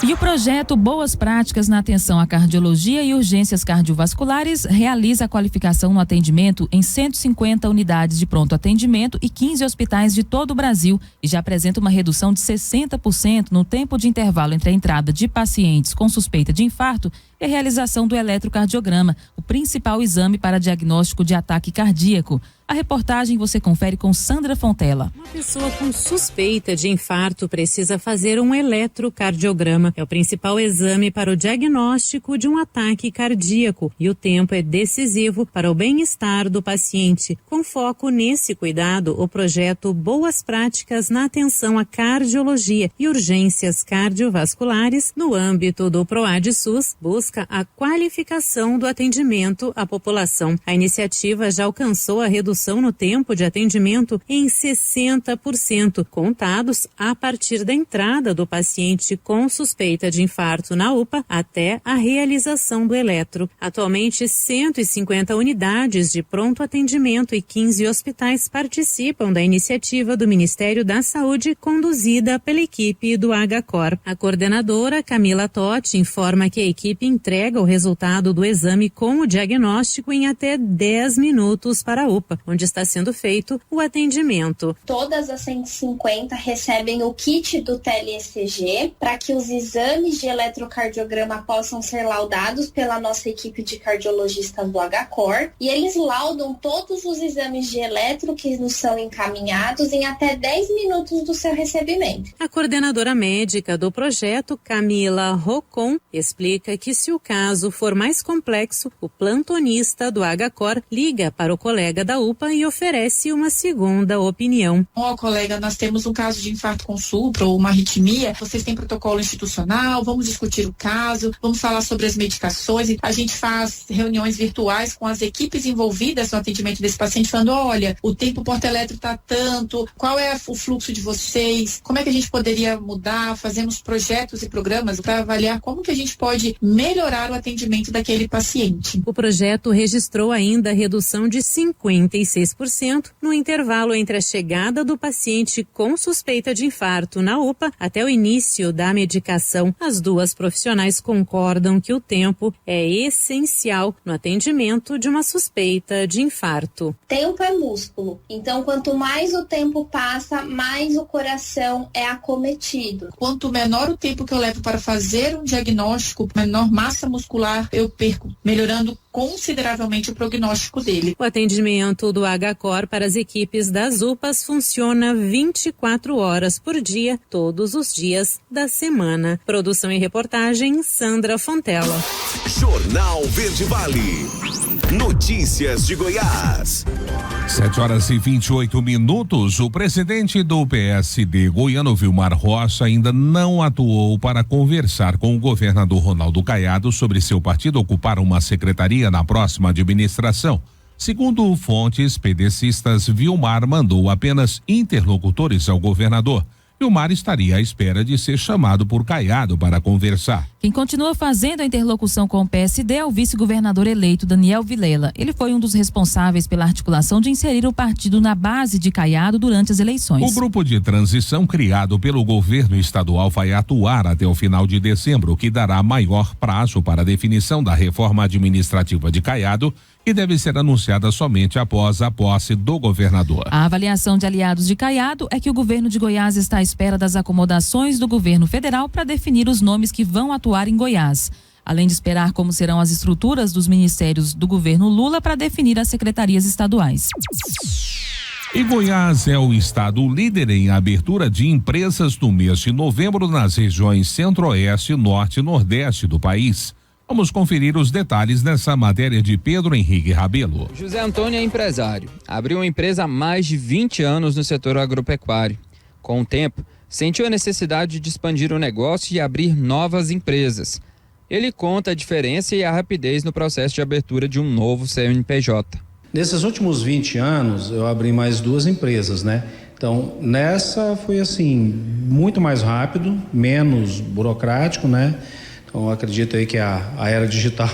E o projeto Boas Práticas na Atenção à Cardiologia e Urgências Cardiovasculares realiza a qualificação no atendimento em 150 unidades de pronto atendimento e 15 hospitais de todo o Brasil e já apresenta uma redução de 60% no tempo de intervalo entre a entrada de pacientes com suspeita de infarto e a realização do eletrocardiograma, o principal exame para diagnóstico de ataque cardíaco. A reportagem você confere com Sandra Fontela. Uma pessoa com suspeita de infarto precisa fazer um eletrocardiograma. É o principal exame para o diagnóstico de um ataque cardíaco e o tempo é decisivo para o bem-estar do paciente. Com foco nesse cuidado, o projeto Boas Práticas na Atenção à Cardiologia e Urgências Cardiovasculares, no âmbito do PROAD-SUS, busca a qualificação do atendimento à população. A iniciativa já alcançou a redução no tempo de atendimento em 60%, contados a partir da entrada do paciente com suspeita de infarto na UPA até a realização do eletro. Atualmente, 150 unidades de pronto atendimento e 15 hospitais participam da iniciativa do Ministério da Saúde, conduzida pela equipe do HCOR. A coordenadora, Camila Totti, informa que a equipe entrega o resultado do exame com o diagnóstico em até 10 minutos para a UPA, onde está sendo feito o atendimento. Todas as 150 recebem o kit do tele-ECG para que os exames de eletrocardiograma possam ser laudados pela nossa equipe de cardiologistas do HCOR e eles laudam todos os exames de eletro que nos são encaminhados em até 10 minutos do seu recebimento. A coordenadora médica do projeto, Camila Rocon, explica que se o caso for mais complexo, o plantonista do HCOR liga para o colega da UPA e oferece uma segunda opinião. Colega, nós temos um caso de infarto com supra ou uma arritmia, vocês têm protocolo institucional, vamos discutir o caso, vamos falar sobre as medicações. A gente faz reuniões virtuais com as equipes envolvidas no atendimento desse paciente, falando, olha, o tempo porta-eletro está tanto, qual é o fluxo de vocês, como é que a gente poderia mudar, fazemos projetos e programas para avaliar como que a gente pode melhorar o atendimento daquele paciente. O projeto registrou ainda a redução de 56% no intervalo entre a chegada do paciente com suspeita de infarto na UPA até o início da medicação. As duas profissionais concordam que o tempo é essencial no atendimento de uma suspeita de infarto. Tempo é músculo, então quanto mais o tempo passa, mais o coração é acometido. Quanto menor o tempo que eu levo para fazer um diagnóstico, menor massa muscular eu perco, melhorando consideravelmente o prognóstico dele. O atendimento do HCOR para as equipes das UPAs funciona 24 horas por dia, todos os dias da semana. Produção e reportagem, Sandra Fontela. Jornal Verde Vale. Notícias de Goiás. 7h28. O presidente do PSD goiano, Vilmar Rocha, ainda não atuou para conversar com o governador Ronaldo Caiado sobre seu partido ocupar uma secretaria na próxima administração. Segundo fontes pedecistas, Vilmar mandou apenas interlocutores ao governador. Gilmar estaria à espera de ser chamado por Caiado para conversar. Quem continua fazendo a interlocução com o PSD é o vice-governador eleito Daniel Vilela. Ele foi um dos responsáveis pela articulação de inserir o partido na base de Caiado durante as eleições. O grupo de transição criado pelo governo estadual vai atuar até o final de dezembro, que dará maior prazo para a definição da reforma administrativa de Caiado, que deve ser anunciada somente após a posse do governador. A avaliação de aliados de Caiado é que o governo de Goiás está à espera das acomodações do governo federal para definir os nomes que vão atuar em Goiás, além de esperar como serão as estruturas dos ministérios do governo Lula para definir as secretarias estaduais. E Goiás é o estado líder em abertura de empresas no mês de novembro nas regiões Centro-Oeste, Norte e Nordeste do país. Vamos conferir os detalhes nessa matéria de Pedro Henrique Rabelo. José Antônio é empresário. Abriu uma empresa há mais de 20 anos no setor agropecuário. Com o tempo, sentiu a necessidade de expandir o negócio e abrir novas empresas. Ele conta a diferença e a rapidez no processo de abertura de um novo CNPJ. Nesses últimos 20 anos, eu abri mais 2 empresas, né? Então, nessa foi assim, muito mais rápido, menos burocrático, né? Então, acredito aí que a era digital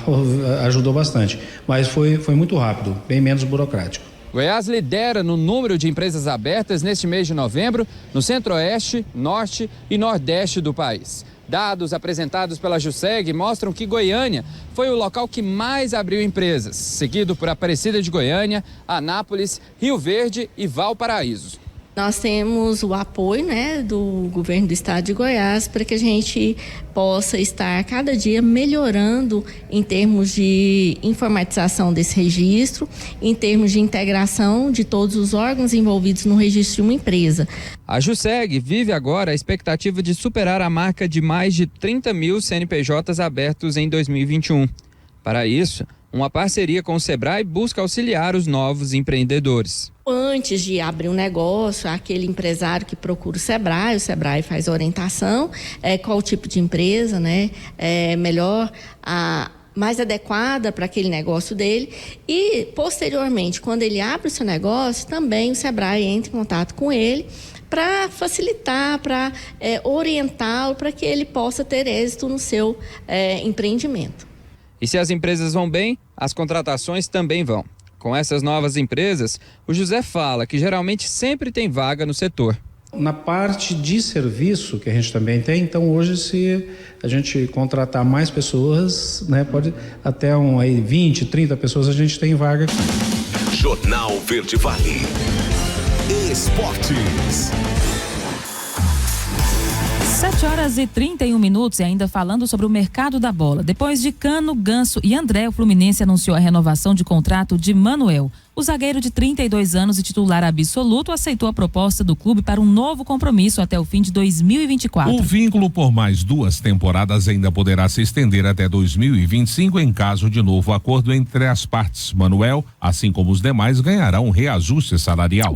ajudou bastante, mas foi muito rápido, bem menos burocrático. Goiás lidera no número de empresas abertas neste mês de novembro no Centro-Oeste, Norte e Nordeste do país. Dados apresentados pela Juseg mostram que Goiânia foi o local que mais abriu empresas, seguido por Aparecida de Goiânia, Anápolis, Rio Verde e Valparaíso. Nós temos o apoio, né, do governo do estado de Goiás para que a gente possa estar cada dia melhorando em termos de informatização desse registro, em termos de integração de todos os órgãos envolvidos no registro de uma empresa. A Juseg vive agora a expectativa de superar a marca de mais de 30 mil CNPJs abertos em 2021. Para isso, uma parceria com o Sebrae busca auxiliar os novos empreendedores. Antes de abrir um negócio, aquele empresário que procura o Sebrae faz orientação, qual tipo de empresa, né, melhor, mais adequada para aquele negócio dele, e posteriormente, quando ele abre o seu negócio, também o Sebrae entra em contato com ele para facilitar, para orientá-lo, para que ele possa ter êxito no seu empreendimento. E se as empresas vão bem, as contratações também vão. Com essas novas empresas, o José fala que geralmente sempre tem vaga no setor. Na parte de serviço que a gente também tem, então hoje se a gente contratar mais pessoas, né, pode até 20, 30 pessoas a gente tem vaga aqui. Jornal Verde Vale. Esportes. 7h31 e ainda falando sobre o mercado da bola. Depois de Cano, Ganso e André, o Fluminense anunciou a renovação de contrato de Manuel. O zagueiro de 32 anos e titular absoluto aceitou a proposta do clube para um novo compromisso até o fim de 2024. O vínculo por mais 2 temporadas ainda poderá se estender até 2025 em caso de novo acordo entre as partes. Manuel, assim como os demais, ganharão um reajuste salarial.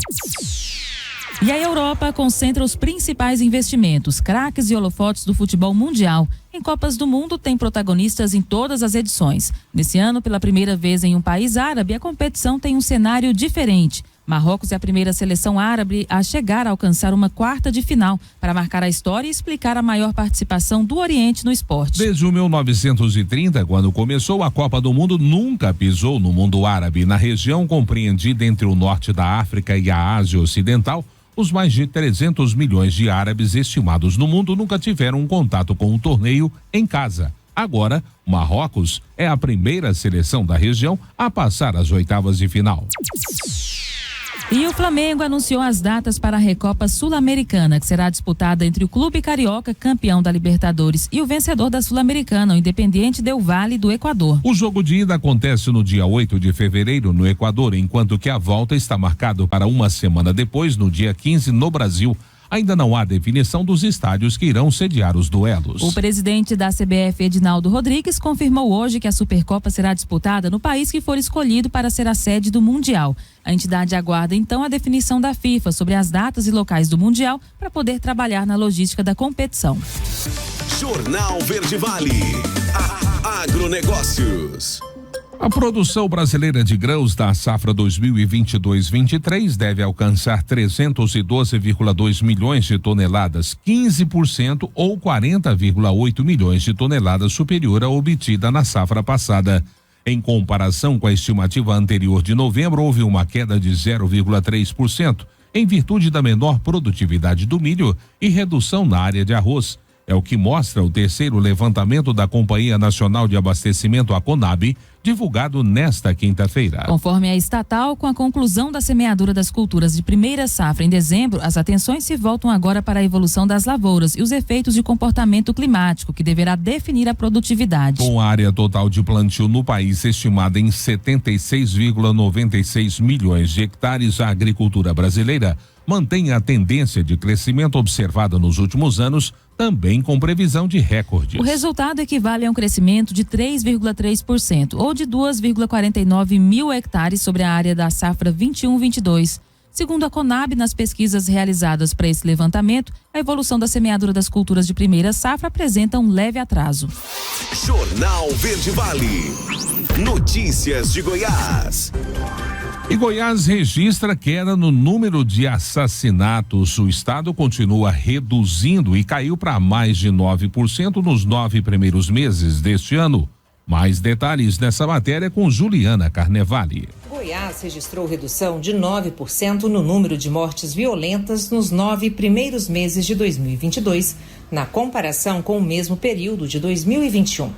E a Europa concentra os principais investimentos, craques e holofotes do futebol mundial. Em Copas do Mundo tem protagonistas em todas as edições. Nesse ano, pela primeira vez em um país árabe, a competição tem um cenário diferente. Marrocos é a primeira seleção árabe a chegar a alcançar uma quarta de final para marcar a história e explicar a maior participação do Oriente no esporte. Desde 1930, quando começou a Copa do Mundo, nunca pisou no mundo árabe. Na região compreendida entre o norte da África e a Ásia Ocidental, os mais de 300 milhões de árabes estimados no mundo nunca tiveram um contato com o torneio em casa. Agora, Marrocos é a primeira seleção da região a passar às oitavas de final. E o Flamengo anunciou as datas para a Recopa Sul-Americana, que será disputada entre o Clube Carioca, campeão da Libertadores, e o vencedor da Sul-Americana, o Independiente Del Valle, do Equador. O jogo de ida acontece no dia 8 de fevereiro, no Equador, enquanto que a volta está marcado para uma semana depois, no dia 15, no Brasil. Ainda não há definição dos estádios que irão sediar os duelos. O presidente da CBF, Edinaldo Rodrigues, confirmou hoje que a Supercopa será disputada no país que for escolhido para ser a sede do Mundial. A entidade aguarda então a definição da FIFA sobre as datas e locais do Mundial para poder trabalhar na logística da competição. Jornal Verde Vale. Agronegócios. A produção brasileira de grãos da safra 2022-23 deve alcançar 312,2 milhões de toneladas, 15% ou 40,8 milhões de toneladas superior à obtida na safra passada. Em comparação com a estimativa anterior de novembro, houve uma queda de 0,3%, em virtude da menor produtividade do milho e redução na área de arroz. É o que mostra o terceiro levantamento da Companhia Nacional de Abastecimento, a Conab, divulgado nesta quinta-feira. Conforme a estatal, com a conclusão da semeadura das culturas de primeira safra em dezembro, as atenções se voltam agora para a evolução das lavouras e os efeitos de comportamento climático, que deverá definir a produtividade. Com a área total de plantio no país estimada em 76,96 milhões de hectares, a agricultura brasileira mantém a tendência de crescimento observada nos últimos anos, também com previsão de recordes. O resultado equivale a um crescimento de 3,3%, ou de 2,49 mil hectares sobre a área da safra 21-22. Segundo a Conab, nas pesquisas realizadas para esse levantamento, a evolução da semeadura das culturas de primeira safra apresenta um leve atraso. Jornal Verde Vale. Notícias de Goiás. E Goiás registra queda no número de assassinatos. O estado continua reduzindo e caiu para mais de 9% nos 9 primeiros meses deste ano. Mais detalhes nessa matéria com Juliana Carnevale. Goiás registrou redução de 9% no número de mortes violentas nos 9 primeiros meses de 2022, na comparação com o mesmo período de 2021.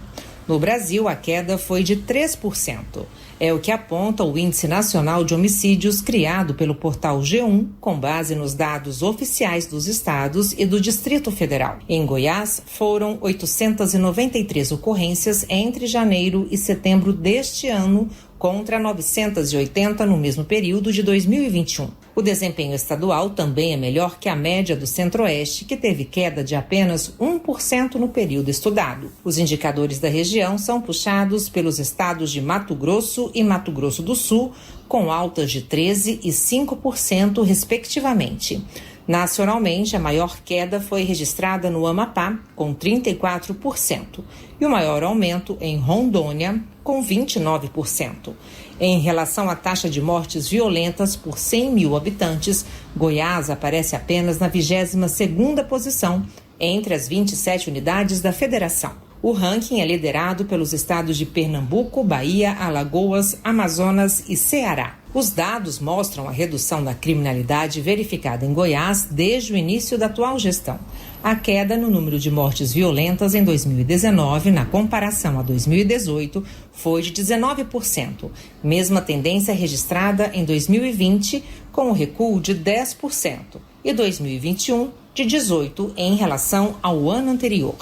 No Brasil, a queda foi de 3%. É o que aponta o Índice Nacional de Homicídios criado pelo portal G1, com base nos dados oficiais dos estados e do Distrito Federal. Em Goiás, foram 893 ocorrências entre janeiro e setembro deste ano, contra 980 no mesmo período de 2021. O desempenho estadual também é melhor que a média do Centro-Oeste, que teve queda de apenas 1% no período estudado. Os indicadores da região são puxados pelos estados de Mato Grosso e Mato Grosso do Sul, com altas de 13% e 5%, respectivamente. Nacionalmente, a maior queda foi registrada no Amapá, com 34%, e o maior aumento em Rondônia, com 29%. Em relação à taxa de mortes violentas por 100 mil habitantes, Goiás aparece apenas na 22ª posição entre as 27 unidades da federação. O ranking é liderado pelos estados de Pernambuco, Bahia, Alagoas, Amazonas e Ceará. Os dados mostram a redução da criminalidade verificada em Goiás desde o início da atual gestão. A queda no número de mortes violentas em 2019, na comparação a 2018, foi de 19%. Mesma tendência registrada em 2020, com o recuo de 10%, e 2021 de 18% em relação ao ano anterior.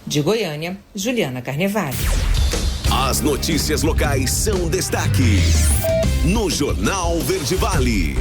De Goiânia, Juliana Carnevale. As notícias locais são destaque no Jornal Verde Vale.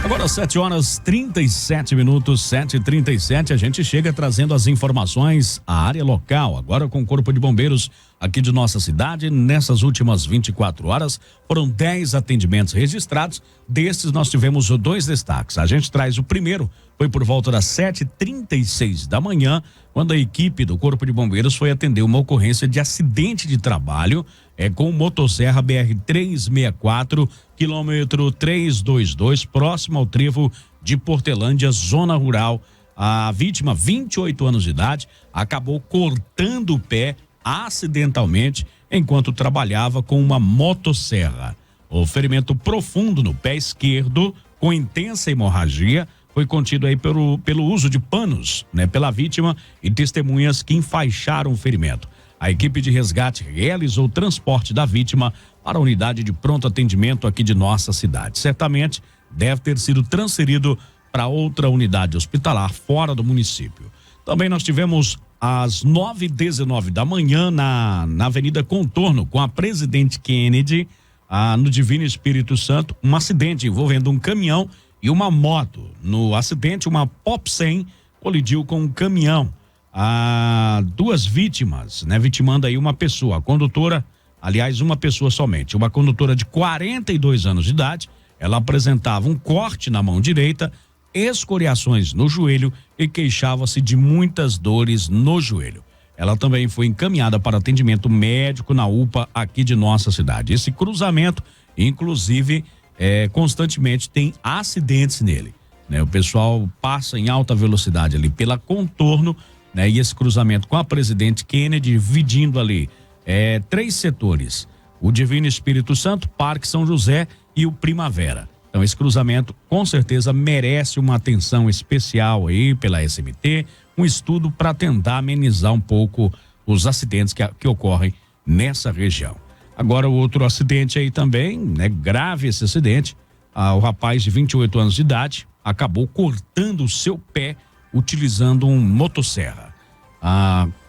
Agora 7h37, 7h37, a gente chega trazendo as informações à área local, agora com o Corpo de Bombeiros aqui de nossa cidade. Nessas últimas 24 horas foram 10 atendimentos registrados, destes nós tivemos 2 destaques. A gente traz o primeiro, foi por volta das 7h36 da manhã, quando a equipe do Corpo de Bombeiros foi atender uma ocorrência de acidente de trabalho com motosserra BR-364, quilômetro 322, próximo ao trevo de Portelândia, zona rural. A vítima, 28 anos de idade, acabou cortando o pé acidentalmente enquanto trabalhava com uma motosserra. O ferimento profundo no pé esquerdo, com intensa hemorragia, foi contido aí pelo uso de panos, pela vítima e testemunhas que enfaixaram o ferimento. A equipe de resgate realizou o transporte da vítima para a unidade de pronto atendimento aqui de nossa cidade. Certamente deve ter sido transferido para outra unidade hospitalar fora do município. Também nós tivemos às 9h19 da manhã na Avenida Contorno, com a Presidente Kennedy, no Divino Espírito Santo, um acidente envolvendo um caminhão e uma moto. No acidente, uma Pop 100 colidiu com um caminhão. 2 vítimas, vitimando aí uma pessoa, a condutora, aliás, uma pessoa somente, uma condutora de 42 anos de idade. Ela apresentava um corte na mão direita, escoriações no joelho e queixava-se de muitas dores no joelho. ela também foi encaminhada para atendimento médico na UPA aqui de nossa cidade. Esse cruzamento, inclusive, constantemente tem acidentes nele, né? O pessoal passa em alta velocidade ali pela contorno, né? E esse cruzamento com a Presidente Kennedy, dividindo ali 3 setores: o Divino Espírito Santo, Parque São José e o Primavera. Então esse cruzamento com certeza merece uma atenção especial aí pela SMT, um estudo para tentar amenizar um pouco os acidentes que ocorrem nessa região. Agora, o outro acidente aí também, né? Grave esse acidente. O rapaz de 28 anos de idade acabou cortando o seu pé utilizando um motosserra.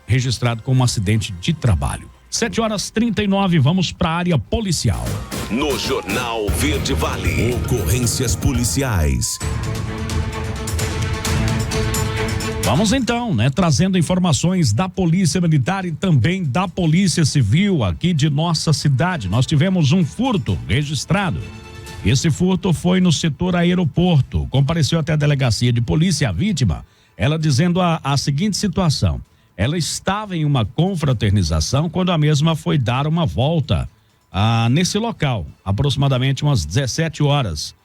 Registrado como um acidente de trabalho. 7h39, vamos para a área policial. No Jornal Verde Vale. Ocorrências policiais. Vamos então, né? Trazendo informações da Polícia Militar e também da Polícia Civil aqui de nossa cidade. Nós tivemos um furto registrado. Esse furto foi no setor aeroporto. Compareceu até a delegacia de polícia a vítima, ela dizendo a seguinte situação: ela estava em uma confraternização quando a mesma foi dar uma volta nesse local, aproximadamente umas 17 horas.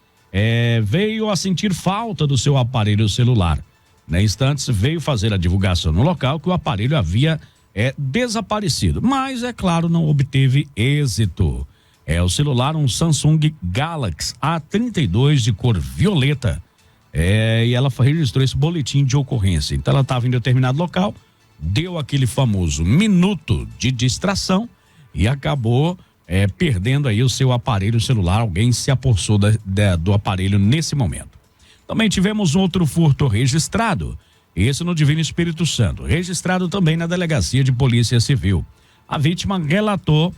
Veio a sentir falta do seu aparelho celular. Em instantes veio fazer a divulgação no local que o aparelho havia desaparecido, mas é claro, não obteve êxito. O celular, um Samsung Galaxy A32 de cor violeta, e ela registrou esse boletim de ocorrência. Então ela estava em determinado local, deu aquele famoso minuto de distração e acabou perdendo aí o seu aparelho celular. Alguém se apossou do aparelho nesse momento. Também tivemos outro furto registrado, esse no Divino Espírito Santo, registrado também na Delegacia de Polícia Civil. A vítima relatou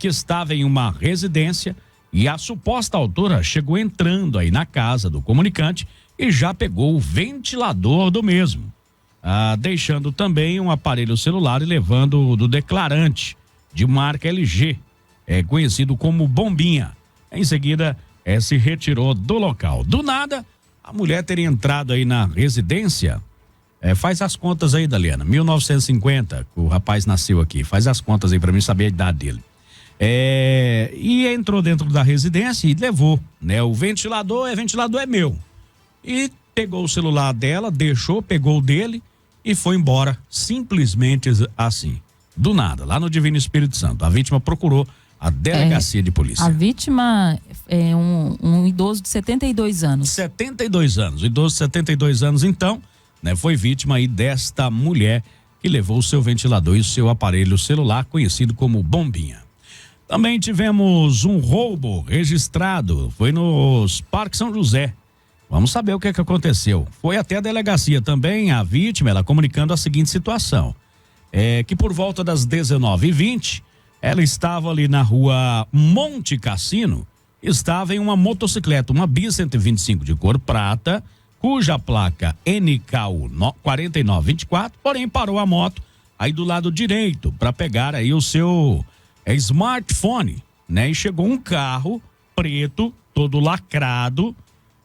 que estava em uma residência e a suposta autora chegou entrando aí na casa do comunicante e já pegou o ventilador do mesmo, deixando também um aparelho celular e levando do declarante de marca LG, conhecido como Bombinha. Em seguida, se retirou do local. Do nada, a mulher teria entrado aí na residência, faz as contas aí, Daliana, 1950, o rapaz nasceu aqui, faz as contas aí para mim saber a idade dele. E entrou dentro da residência e levou, né? O ventilador é meu. E pegou o celular dela, pegou o dele e foi embora, simplesmente assim, do nada, lá no Divino Espírito Santo. A vítima procurou a delegacia de polícia. A vítima é um idoso de 72 anos. 72 anos, idoso de 72 anos, então, né? Foi vítima aí desta mulher que levou o seu ventilador e o seu aparelho celular, conhecido como Bombinha. Também tivemos um roubo registrado, foi nos Parque São José. Vamos saber o que aconteceu. Foi até a delegacia também, a vítima, ela comunicando a seguinte situação, que por volta das 19h20, ela estava ali na rua Monte Cassino, estava em uma motocicleta, uma Bis 125 de cor prata, cuja placa NKU 4924, porém parou a moto aí do lado direito para pegar aí o seu smartphone, né? E chegou um carro preto, todo lacrado.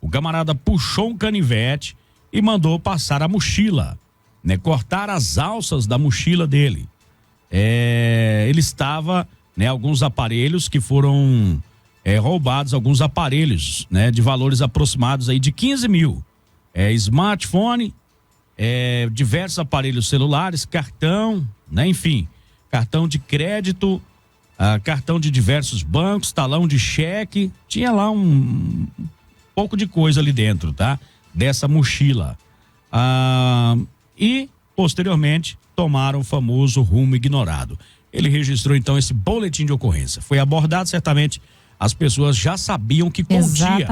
O camarada puxou um canivete e mandou passar a mochila, né? Cortar as alças da mochila dele. Ele estava, né? Alguns aparelhos que foram roubados, alguns aparelhos, né? De valores aproximados aí de 15 mil. Smartphone, diversos aparelhos celulares, cartão, né? Enfim, cartão de crédito, cartão de diversos bancos, talão de cheque, tinha lá um pouco de coisa ali dentro, tá? Dessa mochila. E, posteriormente, tomaram o famoso rumo ignorado. Ele registrou, então, esse boletim de ocorrência. Foi abordado, certamente, as pessoas já sabiam que continha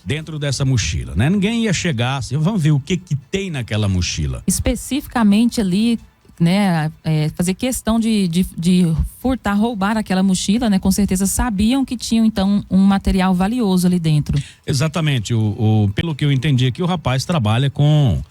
dentro dessa mochila, né? Ninguém ia chegar assim, vamos ver o que tem naquela mochila. Especificamente ali, né, fazer questão de furtar, roubar aquela mochila, né? Com certeza sabiam que tinham então um material valioso ali dentro. Exatamente, pelo que eu entendi aqui, o rapaz trabalha com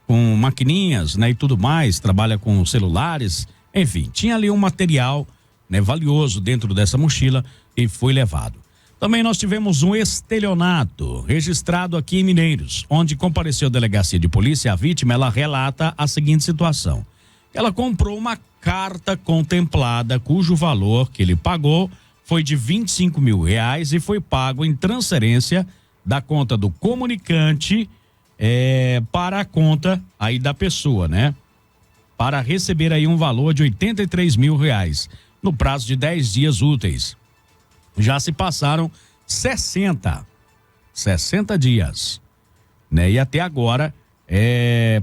com maquininhas, né, e tudo mais, trabalha com celulares, enfim, tinha ali um material, né, valioso dentro dessa mochila e foi levado. Também nós tivemos um estelionato registrado aqui em Mineiros, onde compareceu a delegacia de polícia. A vítima, ela relata a seguinte situação: ela comprou uma carta contemplada cujo valor que ele pagou foi de R$25 mil e foi pago em transferência da conta do comunicante para a conta aí da pessoa, né? Para receber aí um valor de R$83 mil no prazo de 10 dias úteis. Já se passaram 60 dias, né? E até agora,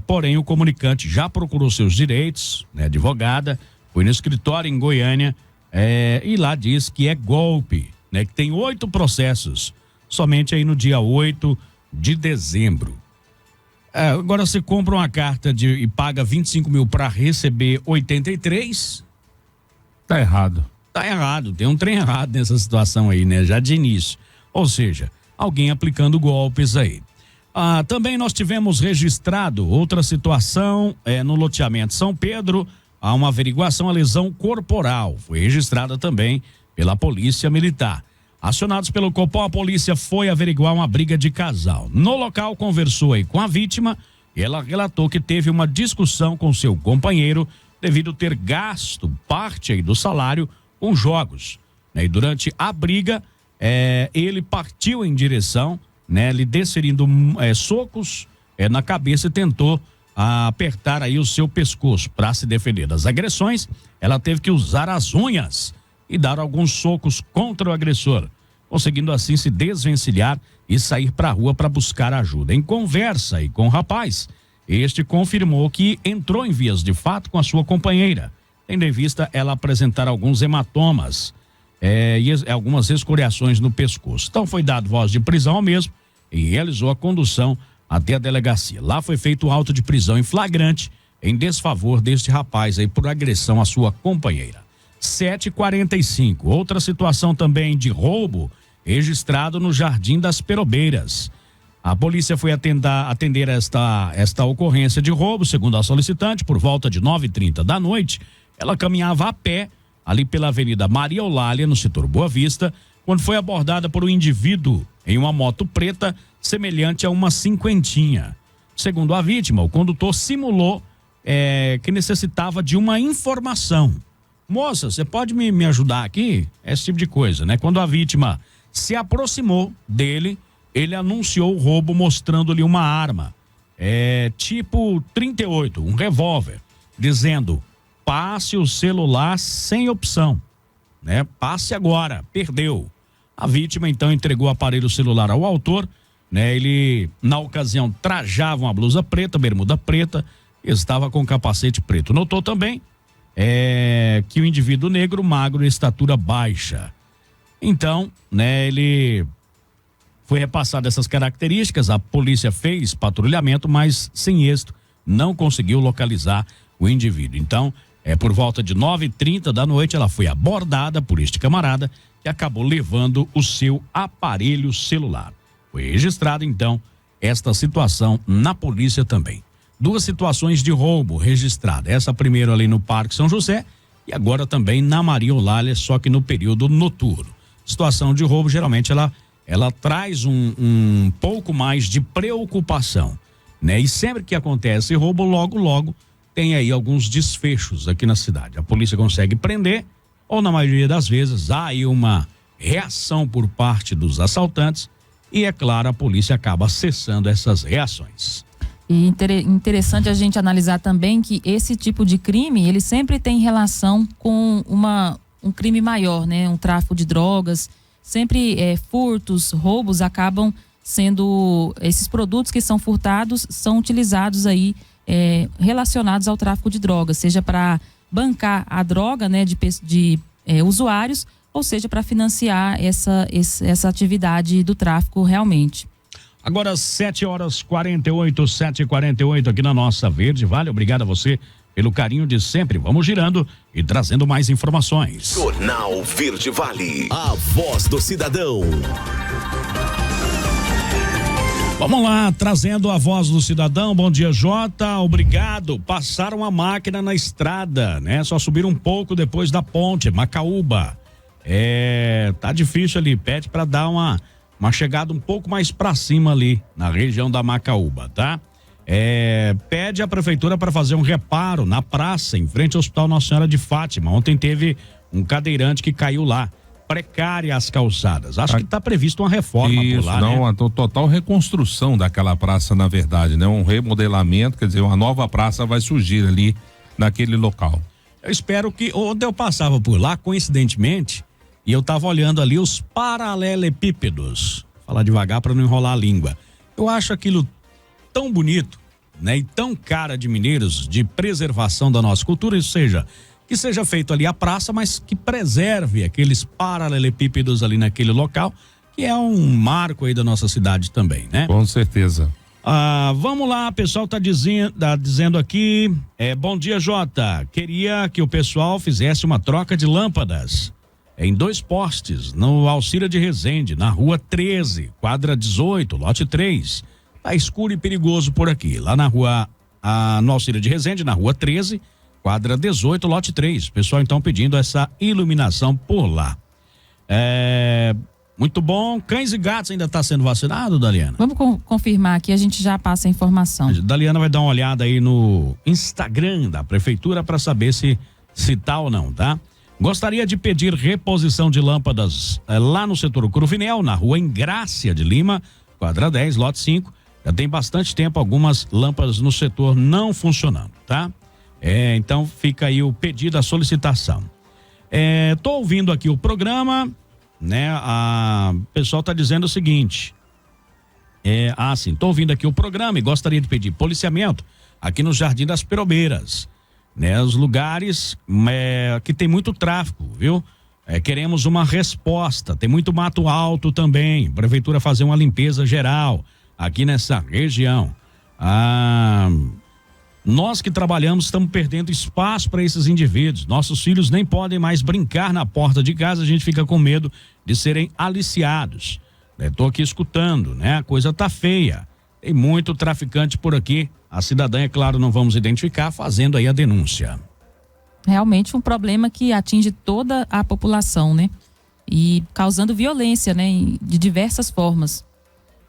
porém, o comunicante já procurou seus direitos, né? Advogada, foi no escritório em Goiânia, e lá diz que é golpe, né? Que tem 8 processos, somente aí no dia 8 de dezembro. Agora você compra uma carta e paga 25 mil para receber 83, tá errado. Tá errado, tem um trem errado nessa situação aí, né? Já de início. Ou seja, alguém aplicando golpes aí. Também nós tivemos registrado outra situação no loteamento São Pedro, há uma averiguação à lesão corporal. Foi registrada também pela Polícia Militar. Acionados pelo Copom, a polícia foi averiguar uma briga de casal. No local, conversou aí com a vítima e ela relatou que teve uma discussão com seu companheiro devido a ter gasto parte aí do salário com jogos, né? E durante a briga, ele partiu em direção, né? Lhe desferindo socos na cabeça e tentou apertar aí o seu pescoço. Para se defender das agressões, ela teve que usar as unhas e dar alguns socos contra o agressor, conseguindo assim se desvencilhar e sair para a rua para buscar ajuda. Em conversa aí com o rapaz, este confirmou que entrou em vias de fato com a sua companheira, tendo em vista ela apresentar alguns hematomas e algumas escoriações no pescoço. Então foi dado voz de prisão ao mesmo e realizou a condução até a delegacia. Lá foi feito auto de prisão em flagrante em desfavor deste rapaz aí por agressão à sua companheira. 7h45, outra situação também de roubo registrado no Jardim das Perobeiras. A polícia foi atender esta ocorrência de roubo, segundo a solicitante, por volta de 9h30 da noite. Ela caminhava a pé ali pela Avenida Maria Eulália, no setor Boa Vista, quando foi abordada por um indivíduo em uma moto preta semelhante a uma cinquentinha. Segundo a vítima, o condutor simulou que necessitava de uma informação. Moça, você pode me ajudar aqui? Esse tipo de coisa, né? Quando a vítima se aproximou dele, ele anunciou o roubo mostrando-lhe uma arma, tipo 38, um revólver, dizendo: passe o celular sem opção, né? Passe agora, perdeu. A vítima então entregou o aparelho celular ao autor, né? Ele, na ocasião, trajava uma blusa preta, bermuda preta, estava com capacete preto. Notou também que o indivíduo negro, magro e estatura baixa. Então, né, ele foi repassado essas características, a polícia fez patrulhamento, mas sem êxito, não conseguiu localizar o indivíduo. Então, por volta de 9h30 da noite, ela foi abordada por este camarada que acabou levando o seu aparelho celular. Foi registrada, então, esta situação na polícia também. 2 situações de roubo registradas. Essa primeiro ali no Parque São José e agora também na Maria Eulália, só que no período noturno. Situação de roubo, geralmente ela traz um pouco mais de preocupação, né? E sempre que acontece roubo, logo tem aí alguns desfechos aqui na cidade. A polícia consegue prender, ou na maioria das vezes há aí uma reação por parte dos assaltantes e, é claro, a polícia acaba cessando essas reações. E interessante a gente analisar também que esse tipo de crime, ele sempre tem relação com um crime maior, né? Um tráfico de drogas, sempre furtos, roubos acabam sendo, esses produtos que são furtados são utilizados aí relacionados ao tráfico de drogas, seja para bancar a droga, né, de usuários, ou seja, para financiar essa atividade do tráfico realmente. Agora 7h48 aqui na nossa Verde Vale. Obrigado a você pelo carinho de sempre. Vamos girando e trazendo mais informações. Jornal Verde Vale, a voz do cidadão. Vamos lá, trazendo a voz do cidadão. Bom dia, Jota. Obrigado. Passaram a máquina na estrada, né? Só subir um pouco depois da ponte, Macaúba. Tá difícil ali, pede para dar uma chegada um pouco mais para cima ali, na região da Macaúba, tá? Pede a prefeitura para fazer um reparo na praça, em frente ao Hospital Nossa Senhora de Fátima. Ontem teve um cadeirante que caiu lá. Precária as calçadas. Acho que está previsto uma reforma por lá, né? Uma total reconstrução daquela praça, na verdade, né? Um remodelamento, quer dizer, uma nova praça vai surgir ali naquele local. Eu espero que, ontem eu passava por lá, coincidentemente, e eu estava olhando ali os paralelepípedos. Falar devagar para não enrolar a língua. Eu acho aquilo tão bonito, né? E tão cara de mineiros, de preservação da nossa cultura, ou seja, que seja feito ali a praça, mas que preserve aqueles paralelepípedos ali naquele local, que é um marco aí da nossa cidade também, né? Com certeza. Vamos lá, o pessoal tá dizendo aqui, bom dia, Jota, queria que o pessoal fizesse uma troca de lâmpadas em 2 postes, no Alcira de Resende, na rua 13, quadra 18, lote 3, tá escuro e perigoso por aqui, lá na rua, no Alcira de Resende, na rua 13, quadra 18, lote 3. Pessoal, então, pedindo essa iluminação por lá. Muito bom. Cães e gatos ainda tá sendo vacinado, Daliana? Vamos confirmar aqui, a gente já passa a informação. Daliana vai dar uma olhada aí no Instagram da prefeitura para saber se tá ou não, tá? Gostaria de pedir reposição de lâmpadas lá no setor Cruvinel, na rua Engrácia de Lima, quadra 10, lote 5. Já tem bastante tempo algumas lâmpadas no setor não funcionando, tá? Então fica aí o pedido, a solicitação. Tô ouvindo aqui o programa, né? O pessoal tá dizendo o seguinte. Tô ouvindo aqui o programa e gostaria de pedir policiamento aqui no Jardim das Perobeiras, né? Os lugares que tem muito tráfego, viu? Queremos uma resposta, tem muito mato alto também, prefeitura fazer uma limpeza geral aqui nessa região. Nós que trabalhamos estamos perdendo espaço para esses indivíduos. Nossos filhos nem podem mais brincar na porta de casa, a gente fica com medo de serem aliciados. Tô aqui escutando, né? A coisa tá feia. Tem muito traficante por aqui. A cidadã, é claro, não vamos identificar, fazendo aí a denúncia. Realmente um problema que atinge toda a população, né? E causando violência, né? De diversas formas.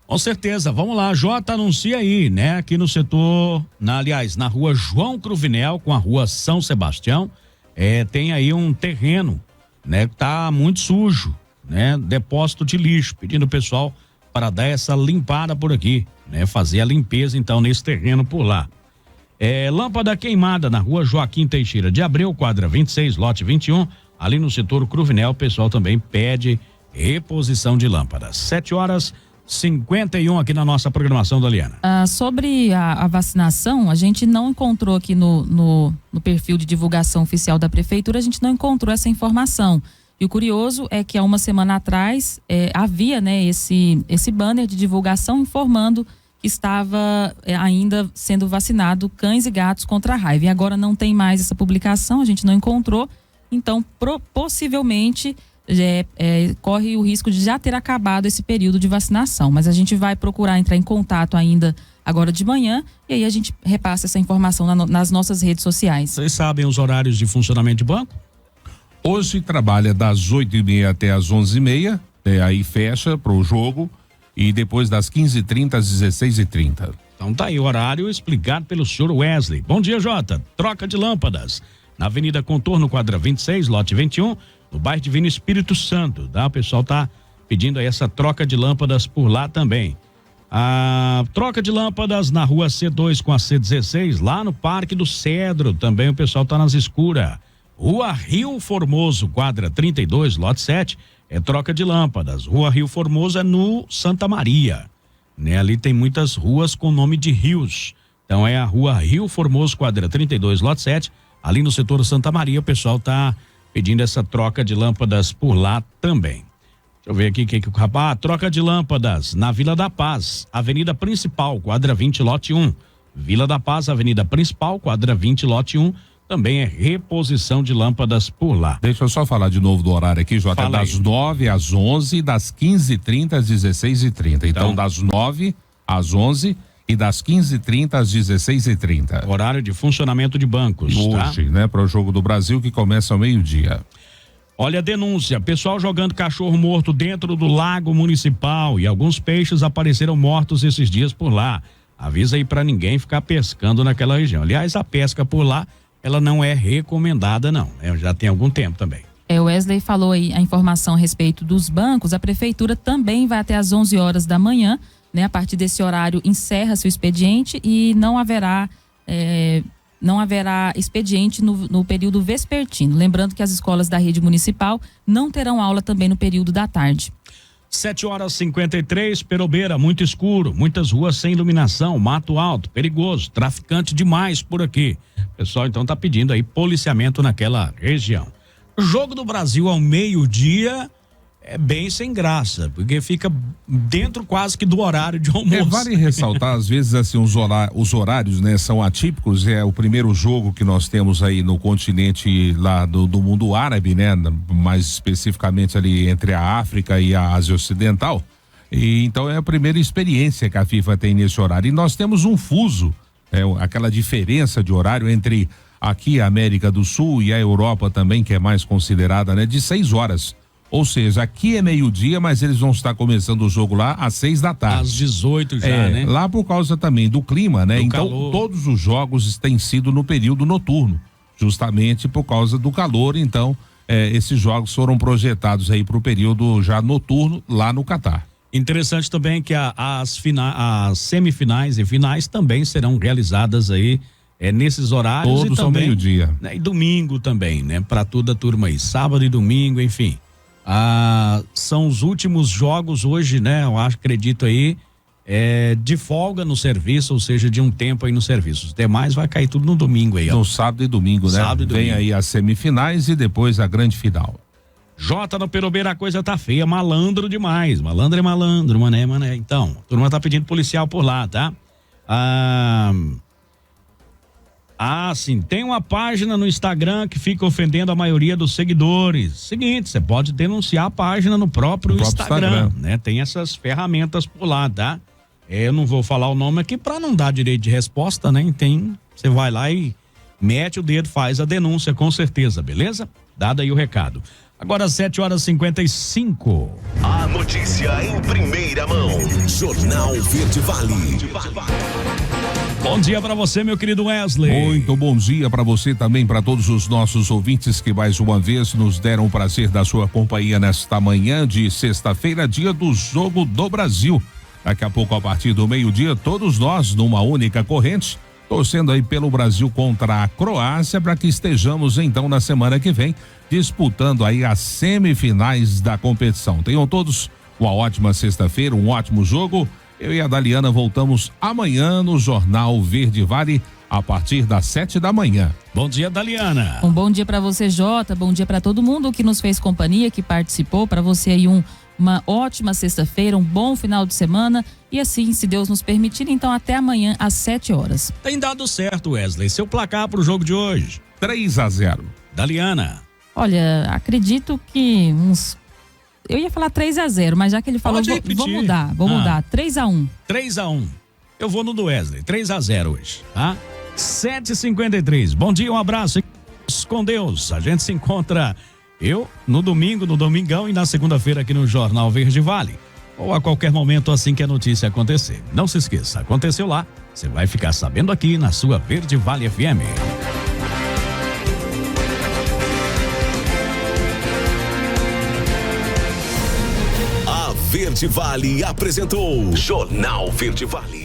Com certeza, vamos lá, Jota anuncia aí, né? Aqui no setor, na rua João Cruvinel com a rua São Sebastião, tem aí um terreno, né? Que tá muito sujo, né? Depósito de lixo, pedindo o pessoal para dar essa limpada por aqui, né? Fazer a limpeza então nesse terreno por lá. Lâmpada queimada na rua Joaquim Teixeira de Abreu, quadra 26, lote 21, ali no setor Cruvinel, o pessoal também pede reposição de lâmpadas. 7h51 aqui na nossa programação, Daliana. Sobre a vacinação, a gente não encontrou aqui no perfil de divulgação oficial da prefeitura, a gente não encontrou essa informação. E o curioso é que há uma semana atrás havia, né, esse banner de divulgação informando que estava ainda sendo vacinado cães e gatos contra a raiva. E agora não tem mais essa publicação, a gente não encontrou, então possivelmente corre o risco de já ter acabado esse período de vacinação, mas a gente vai procurar entrar em contato ainda agora de manhã e aí a gente repassa essa informação nas nossas redes sociais. Vocês sabem os horários de funcionamento de banco? Hoje trabalha das 8h30 até as 11h30, aí fecha pro jogo, e depois das 15h30 às 16h30. Então tá aí o horário explicado pelo senhor Wesley. Bom dia, Jota. Troca de lâmpadas na Avenida Contorno, quadra 26, lote 21, no bairro Divino Espírito Santo, tá? O pessoal tá pedindo aí essa troca de lâmpadas por lá também. A troca de lâmpadas na rua C2 com a C16, lá no Parque do Cedro, também o pessoal tá nas escuras. Rua Rio Formoso, quadra 32, lote 7, troca de lâmpadas. Rua Rio Formoso é no Santa Maria, né? Ali tem muitas ruas com nome de rios. Então é a Rua Rio Formoso, quadra 32, lote 7, ali no setor Santa Maria, o pessoal tá pedindo essa troca de lâmpadas por lá também. Deixa eu ver aqui o que o rapaz. Troca de lâmpadas na Vila da Paz, Avenida Principal, quadra 20, lote 1. Vila da Paz, Avenida Principal, quadra 20, lote 1. Também é reposição de lâmpadas por lá. Deixa eu só falar de novo do horário aqui, Jota. Fala das aí. 9 às 11, das 15h30 às 16h30. Então, das 9 às 11 e das 15h30 às 16h30. Horário de funcionamento de bancos. Hoje, tá? Né? Para o Jogo do Brasil, que começa ao meio-dia. Olha a denúncia, pessoal jogando cachorro morto dentro do lago municipal e alguns peixes apareceram mortos esses dias por lá. Avisa aí para ninguém ficar pescando naquela região. Aliás, a pesca por lá, ela não é recomendada não, né? Já tem algum tempo também. O Wesley falou aí a informação a respeito dos bancos. A prefeitura também vai até às 11 horas da manhã, né? A partir desse horário encerra-se o expediente e não haverá expediente no período vespertino. Lembrando que as escolas da rede municipal não terão aula também no período da tarde. 7h53, Perobeira, muito escuro, muitas ruas sem iluminação, mato alto, perigoso, traficante demais por aqui. O pessoal então tá pedindo aí policiamento naquela região. O Jogo do Brasil ao meio-dia é bem sem graça, porque fica dentro quase que do horário de almoço. Vale ressaltar, às vezes, assim, os horários, né, são atípicos. É o primeiro jogo que nós temos aí no continente lá do mundo árabe, né, mais especificamente ali entre a África e a Ásia Ocidental. E então é a primeira experiência que a FIFA tem nesse horário. E nós temos um fuso, aquela diferença de horário entre aqui a América do Sul e a Europa também, que é mais considerada, né, de 6 horas. Ou seja, aqui é meio-dia, mas eles vão estar começando o jogo lá às 6 da tarde. Às 18 já, né? Lá por causa também do clima, né? Então, calor. Todos os jogos têm sido no período noturno, justamente por causa do calor. Então, esses jogos foram projetados aí para o período já noturno lá no Catar. Interessante também que as semifinais e finais também serão realizadas aí nesses horários. Todos e também, ao meio-dia. Né, e domingo também, né? Para toda a turma aí, sábado e domingo, enfim. São os últimos jogos hoje, né? Eu acredito aí, de folga no serviço, ou seja, de um tempo aí no serviço. Os demais vai cair tudo no domingo aí, ó. No sábado e domingo, né? Sábado e domingo. Vem aí as semifinais e depois a grande final. Jota no Perobeira, a coisa tá feia, malandro demais. Malandro é malandro, mané. Então, a turma tá pedindo policial por lá, tá? Sim, tem uma página no Instagram que fica ofendendo a maioria dos seguidores. Seguinte, você pode denunciar a página no próprio Instagram, né? Tem essas ferramentas por lá, tá? Eu não vou falar o nome aqui pra não dar direito de resposta, né? Você vai lá e mete o dedo, faz a denúncia, com certeza, beleza? Dado aí o recado. Agora 7h55. A notícia em primeira mão. Jornal Verde Vale. Bom dia para você, meu querido Wesley. Muito bom dia para você também, para todos os nossos ouvintes que mais uma vez nos deram o prazer da sua companhia nesta manhã de sexta-feira, dia do Jogo do Brasil. Daqui a pouco, a partir do meio-dia, todos nós numa única corrente, torcendo aí pelo Brasil contra a Croácia, para que estejamos então na semana que vem disputando aí as semifinais da competição. Tenham todos uma ótima sexta-feira, um ótimo jogo. Eu e a Daliana voltamos amanhã no Jornal Verde Vale a partir das 7 da manhã. Bom dia, Daliana. Um bom dia para você, Jota. Bom dia para todo mundo que nos fez companhia, que participou. Para você aí uma ótima sexta-feira, um bom final de semana e assim, se Deus nos permitir, então até amanhã às 7 horas. Tem dado certo, Wesley. Seu placar para o jogo de hoje? 3-0. Daliana. Olha, acredito que eu ia falar 3-0, mas já que ele falou, vou mudar. 3-1. 3-1. Eu vou no do Wesley. 3-0 hoje, tá? 7h53. Bom dia, um abraço. Com Deus. A gente se encontra no domingo, no domingão e na segunda-feira aqui no Jornal Verde Vale. Ou a qualquer momento assim que a notícia acontecer. Não se esqueça, aconteceu lá, você vai ficar sabendo aqui na sua Verde Vale FM. Verde Vale apresentou Jornal Verde Vale.